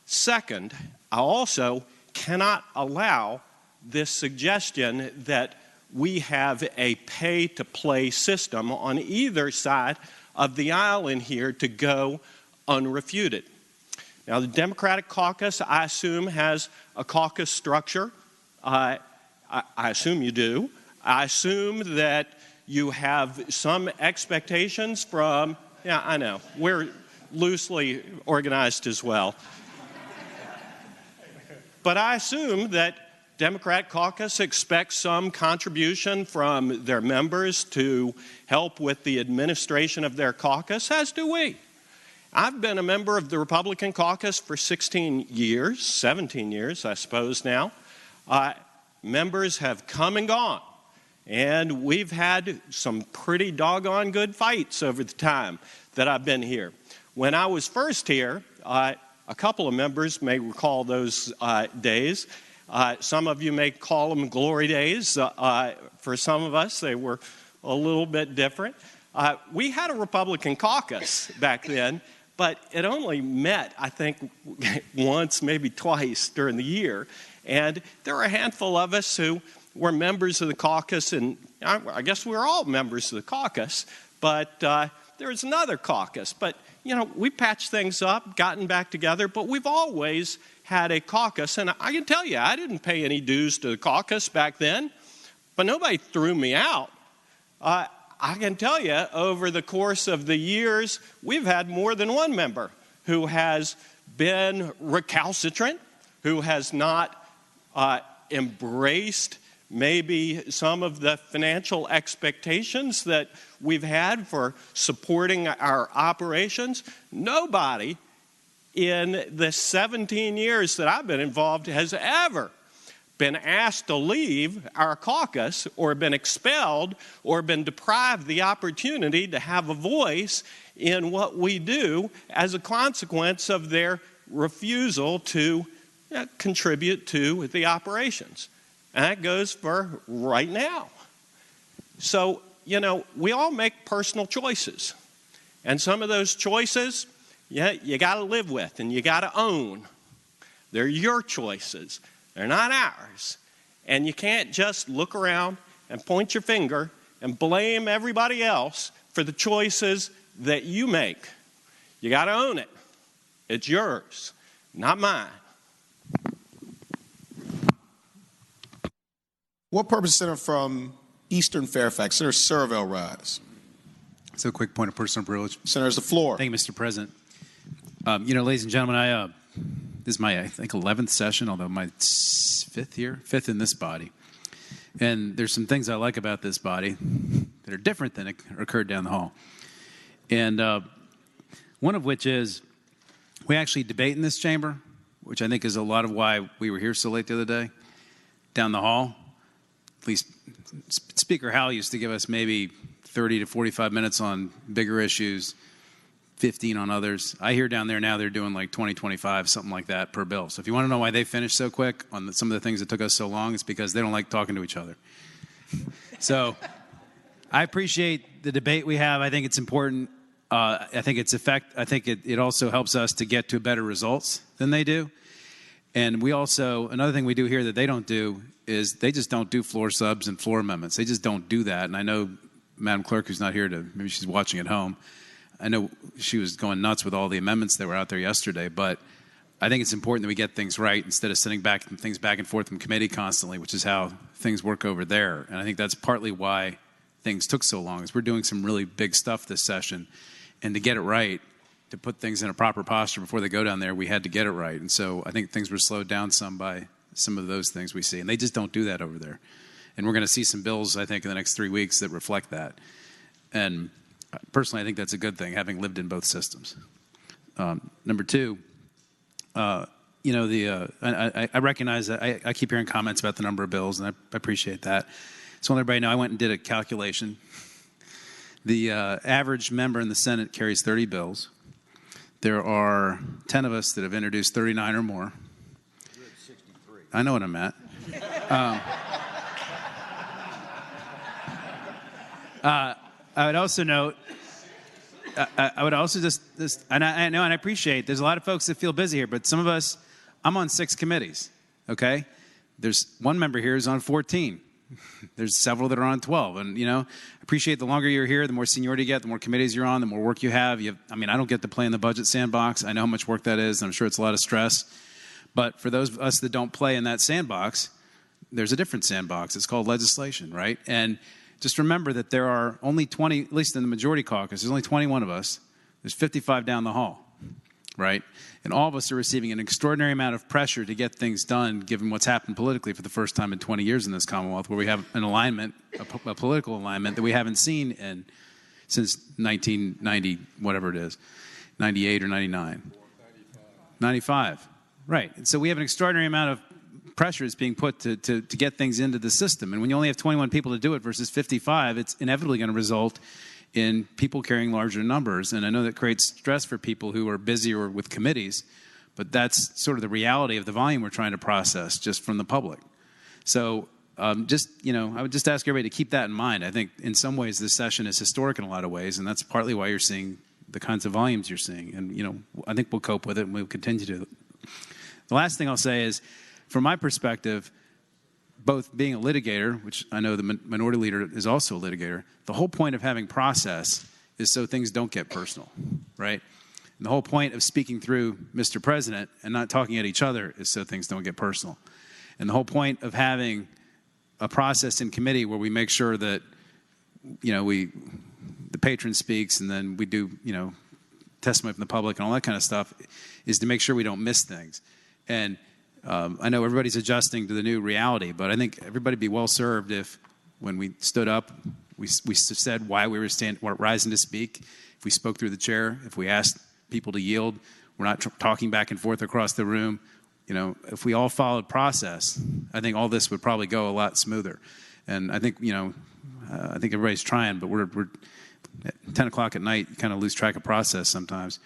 Second, I also cannot allow this suggestion that we have a pay-to-play system on either side of the aisle in here to go unrefuted. Now, the Democratic caucus, I assume, has a caucus structure. I assume you do. I assume that you have some expectations from, yeah, I know. loosely organized as well. But I assume that Democrat caucus expects some contribution from their members to help with the administration of their caucus, as do we. I've been a member of the Republican caucus for 16 years, 17 years, I suppose now. Members have come and gone, and we've had some pretty doggone good fights over the time that I've been here. When I was first here, a couple of members may recall those days. Some of you may call them glory days. For some of us, they were a little bit different. We had a Republican caucus back then, but it only met, I think, once, maybe twice during the year. And there were a handful of us who were members of the caucus, and I guess we're all members of the caucus, but there was another caucus. But, you know, we patched things up, gotten back together, but we've always had a caucus. And I can tell you, I didn't pay any dues to the caucus back then, but nobody threw me out. I can tell you, over the course of the years, we've had more than one member who has been recalcitrant, who has not embraced maybe some of the financial expectations that we've had for supporting our operations. Nobody in the 17 years that I've been involved has ever been asked to leave our caucus or been expelled or been deprived the opportunity to have a voice in what we do as a consequence of their refusal to contribute to the operations. And that goes for right now. So, you know, we all make personal choices. And some of those choices, you got to live with and you got to own. They're your choices. They're not ours. And you can't just look around and point your finger and blame everybody else for the choices that you make. You got to own it. It's yours, not mine. What purpose, Senator from Eastern Fairfax? Senator Servell, rise. So a quick point of personal privilege. Senator's the floor. Thank you, Mr. President. You know, ladies and gentlemen, this is my, I think, 11th session, although my fifth in this body. And there's some things I like about this body that are different than occurred down the hall. And one of which is we actually debate in this chamber, which I think is a lot of why we were here so late the other day. Down the hall, at least Speaker Howell used to give us maybe 30 to 45 minutes on bigger issues, 15 on others. I hear down there now they're doing like 20, 25, something like that per bill. So if you want to know why they finished so quick on some of the things that took us so long, it's because they don't like talking to each other. So I appreciate the debate we have. I think it's important. I think it also helps us to get to better results than they do. And we also, another thing we do here that they don't do is they just don't do floor subs and floor amendments. They just don't do that. And I know Madam Clerk, who's not here, maybe she's watching at home, I know she was going nuts with all the amendments that were out there yesterday, but I think it's important that we get things right instead of sending things back and forth from committee constantly, which is how things work over there. And I think that's partly why things took so long, is we're doing some really big stuff this session. And to get it right, to put things in a proper posture before they go down there, we had to get it right. And so I think things were slowed down some by some of those things we see. And they just don't do that over there. And we're going to see some bills, I think, in the next 3 weeks that reflect that. And personally, I think that's a good thing, having lived in both systems. Number two, you know, I recognize that I keep hearing comments about the number of bills, and I appreciate that. So I want everybody to know I went and did a calculation. The average member in the Senate carries 30 bills. There are 10 of us that have introduced 39 or more. You're at 63. I know what I'm at. I would also note, I would also just and I know and I appreciate there's a lot of folks that feel busy here, but some of us, I'm on 6 committees, okay? There's one member here who's on 14. There's several that are on 12. And, you know, I appreciate the longer you're here, the more seniority you get, the more committees you're on, the more work you have. I mean, I don't get to play in the budget sandbox. I know how much work that is, and I'm sure it's a lot of stress. But for those of us that don't play in that sandbox, there's a different sandbox. It's called legislation, right? And just remember that there are only 20, at least in the majority caucus, there's only 21 of us There's 55 down the hall, right? And all of us are receiving an extraordinary amount of pressure to get things done, given what's happened politically for the first time in 20 years in this Commonwealth, where we have an alignment, a political alignment that we haven't seen since 1990, whatever it is, 98 or 99. 95, right. And so we have an extraordinary amount of pressure is being put to get things into the system. And when you only have 21 people to do it versus 55, it's inevitably going to result in people carrying larger numbers. And I know that creates stress for people who are busy or with committees, but that's sort of the reality of the volume we're trying to process just from the public. So I would just ask everybody to keep that in mind. I think in some ways this session is historic in a lot of ways, and that's partly why you're seeing the kinds of volumes you're seeing. And, I think we'll cope with it, and we'll continue to. The last thing I'll say is, from my perspective, both being a litigator, which I know the minority leader is also a litigator, the whole point of having process is so things don't get personal, right? And the whole point of speaking through Mr. President and not talking at each other is so things don't get personal. And the whole point of having a process in committee where we make sure that, the patron speaks and then we do, testimony from the public and all that kind of stuff, is to make sure we don't miss things. And I know everybody's adjusting to the new reality, but I think everybody would be well served if, when we stood up, we said why we were rising to speak. If we spoke through the chair, if we asked people to yield, we're not talking back and forth across the room. If we all followed process, I think all this would probably go a lot smoother. And I think, I think everybody's trying, but we're at 10 o'clock at night, you kind of lose track of process sometimes.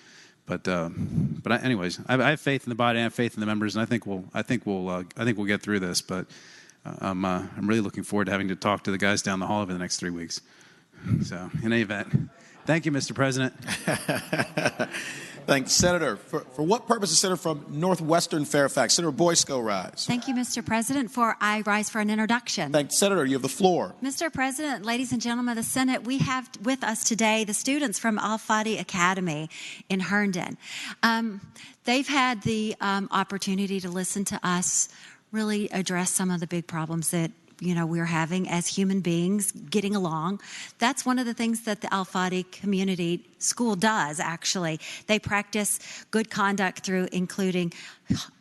But anyways, I have faith in the body, I have faith in the members, and I think we'll get through this. But I'm really looking forward to having to talk to the guys down the hall over the next 3 weeks. So, in any event, thank you, Mr. President. Thank you, Senator. For what purpose is Senator from Northwestern Fairfax? Senator Boysko, rise. Thank you, Mr. President, I rise for an introduction. Thank you, Senator. You have the floor. Mr. President, ladies and gentlemen of the Senate, we have with us today the students from Al-Fadi Academy in Herndon. They've had the opportunity to listen to us really address some of the big problems that we're having as human beings getting along. That's one of the things that the Al-Fadi Community School does, actually. They practice good conduct through including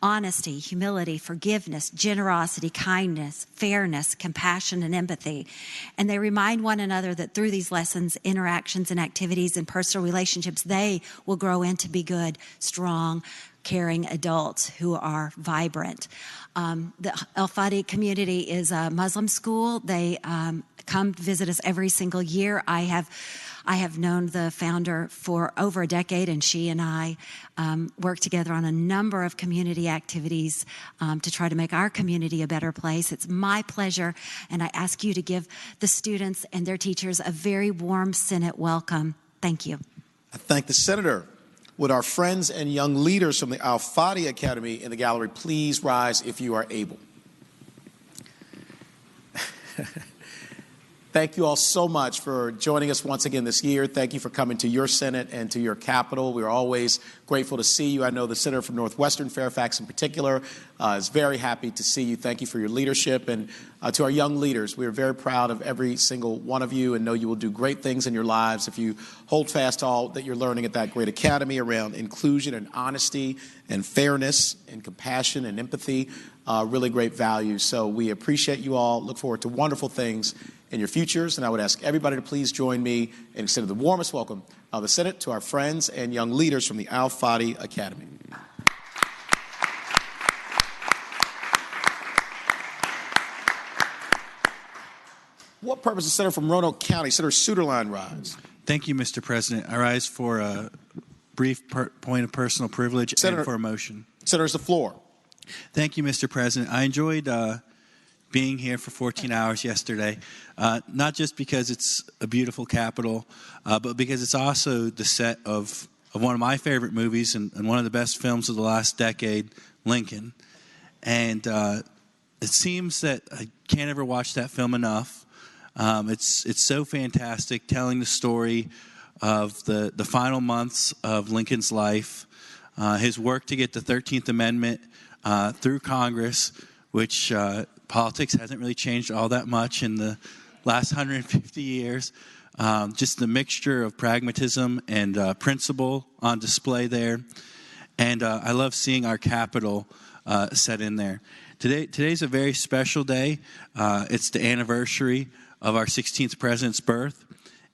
honesty, humility, forgiveness, generosity, kindness, fairness, compassion, and empathy. And they remind one another that through these lessons, interactions, and activities and personal relationships, they will grow into be good, strong, caring adults who are vibrant. The Al-Fadi community is a Muslim school. They come visit us every single year. I have known the founder for over a decade, and she and I work together on a number of community activities to try to make our community a better place. It's my pleasure, and I ask you to give the students and their teachers a very warm Senate welcome. Thank you. I thank the Senator. Would our friends and young leaders from the Al-Fadi Academy in the gallery please rise if you are able? Thank you all so much for joining us once again this year. Thank you for coming to your Senate and to your Capitol. We're always grateful to see you. I know the Senator from Northwestern Fairfax in particular is very happy to see you. Thank you for your leadership. And to our young leaders, we are very proud of every single one of you and know you will do great things in your lives if you hold fast to all that you're learning at that great academy around inclusion and honesty and fairness and compassion and empathy. Really great values. So we appreciate you all. Look forward to wonderful things in your futures. And I would ask everybody to please join me in extending the warmest welcome of the Senate to our friends and young leaders from the Al-Fadi Academy. What purpose is Senator from Roanoke County? Senator Suderline, rise. Thank you, Mr. President. I rise for a brief point of personal privilege and for a motion. Senator's the floor. Thank you, Mr. President. I enjoyed being here for 14 hours yesterday, not just because it's a beautiful Capitol, but because it's also the set of one of my favorite movies and one of the best films of the last decade, Lincoln. And it seems that I can't ever watch that film enough. It's so fantastic, telling the story of the final months of Lincoln's life, his work to get the 13th Amendment through Congress, which politics hasn't really changed all that much in the last 150 years. Just the mixture of pragmatism and principle on display there. And I love seeing our Capitol set in there. Today's a very special day. It's the anniversary of our 16th president's birth.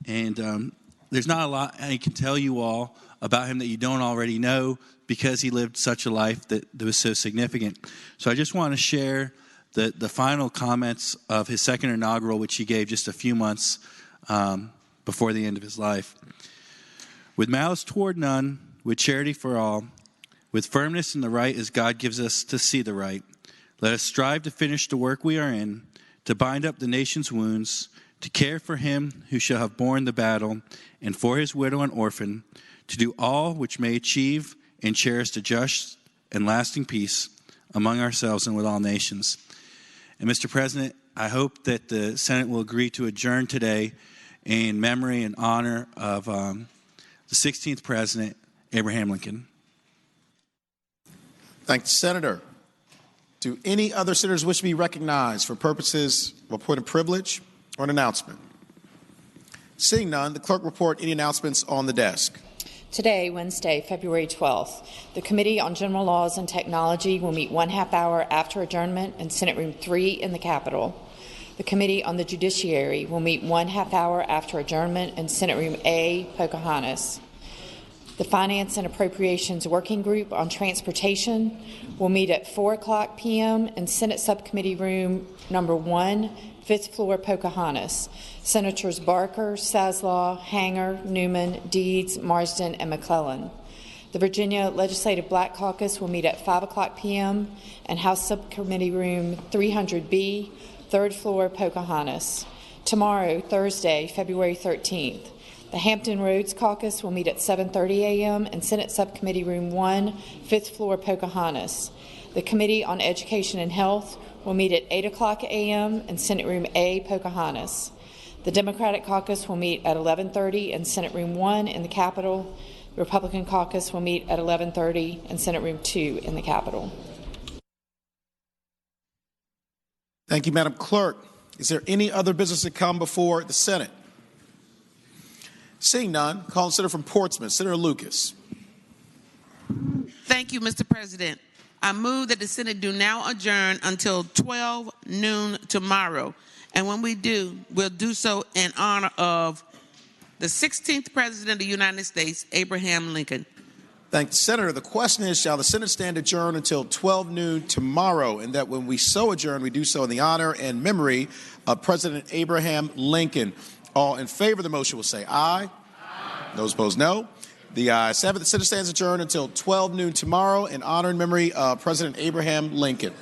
And there's not a lot I can tell you all about him that you don't already know because he lived such a life that was so significant. So I just want to share the final comments of his second inaugural, which he gave just a few months before the end of his life. With malice toward none, with charity for all, with firmness in the right as God gives us to see the right, let us strive to finish the work we are in, to bind up the nation's wounds, to care for him who shall have borne the battle, and for his widow and orphan, to do all which may achieve and cherish the just and lasting peace among ourselves and with all nations. And Mr. President, I hope that the Senate will agree to adjourn today in memory and honor of the 16th President, Abraham Lincoln. Thank the Senator. Do any other senators wish to be recognized for purposes of a point of privilege or an announcement? Seeing none, the clerk report any announcements on the desk. Today, Wednesday, February 12th, the Committee on General Laws and Technology will meet 1/2 hour after adjournment in Senate Room 3 in the Capitol. The Committee on the Judiciary will meet 1/2 hour after adjournment in Senate Room A, Pocahontas. The Finance and Appropriations Working Group on Transportation will meet at 4:00 p.m. in Senate Subcommittee Room Number 1, 5th floor, Pocahontas. Senators Barker, Saslaw, Hanger, Newman, Deeds, Marsden, and McClellan. The Virginia Legislative Black Caucus will meet at 5:00 p.m. in House Subcommittee Room 300B, 3rd floor, Pocahontas. Tomorrow, Thursday, February 13th, the Hampton Roads Caucus will meet at 7:30 a.m. in Senate Subcommittee Room 1, 5th floor, Pocahontas. The Committee on Education and Health will meet at 8:00 a.m. in Senate Room A, Pocahontas. The Democratic Caucus will meet at 11:30 in Senate Room 1 in the Capitol. The Republican Caucus will meet at 11:30 in Senate Room 2 in the Capitol. Thank you, Madam Clerk. Is there any other business to come before the Senate? Seeing none, call the Senator from Portsmouth, Senator Lucas. Thank you, Mr. President. I move that the Senate do now adjourn until 12 noon tomorrow. And when we do, we'll do so in honor of the 16th President of the United States, Abraham Lincoln. Thank the Senator. The question is, shall the Senate stand adjourned until 12 noon tomorrow? And that when we so adjourn, we do so in the honor and memory of President Abraham Lincoln. All in favor of the motion will say aye. Aye. Those opposed, no. The ayes have it. The Senate stands adjourned until 12 noon tomorrow in honor and memory of President Abraham Lincoln.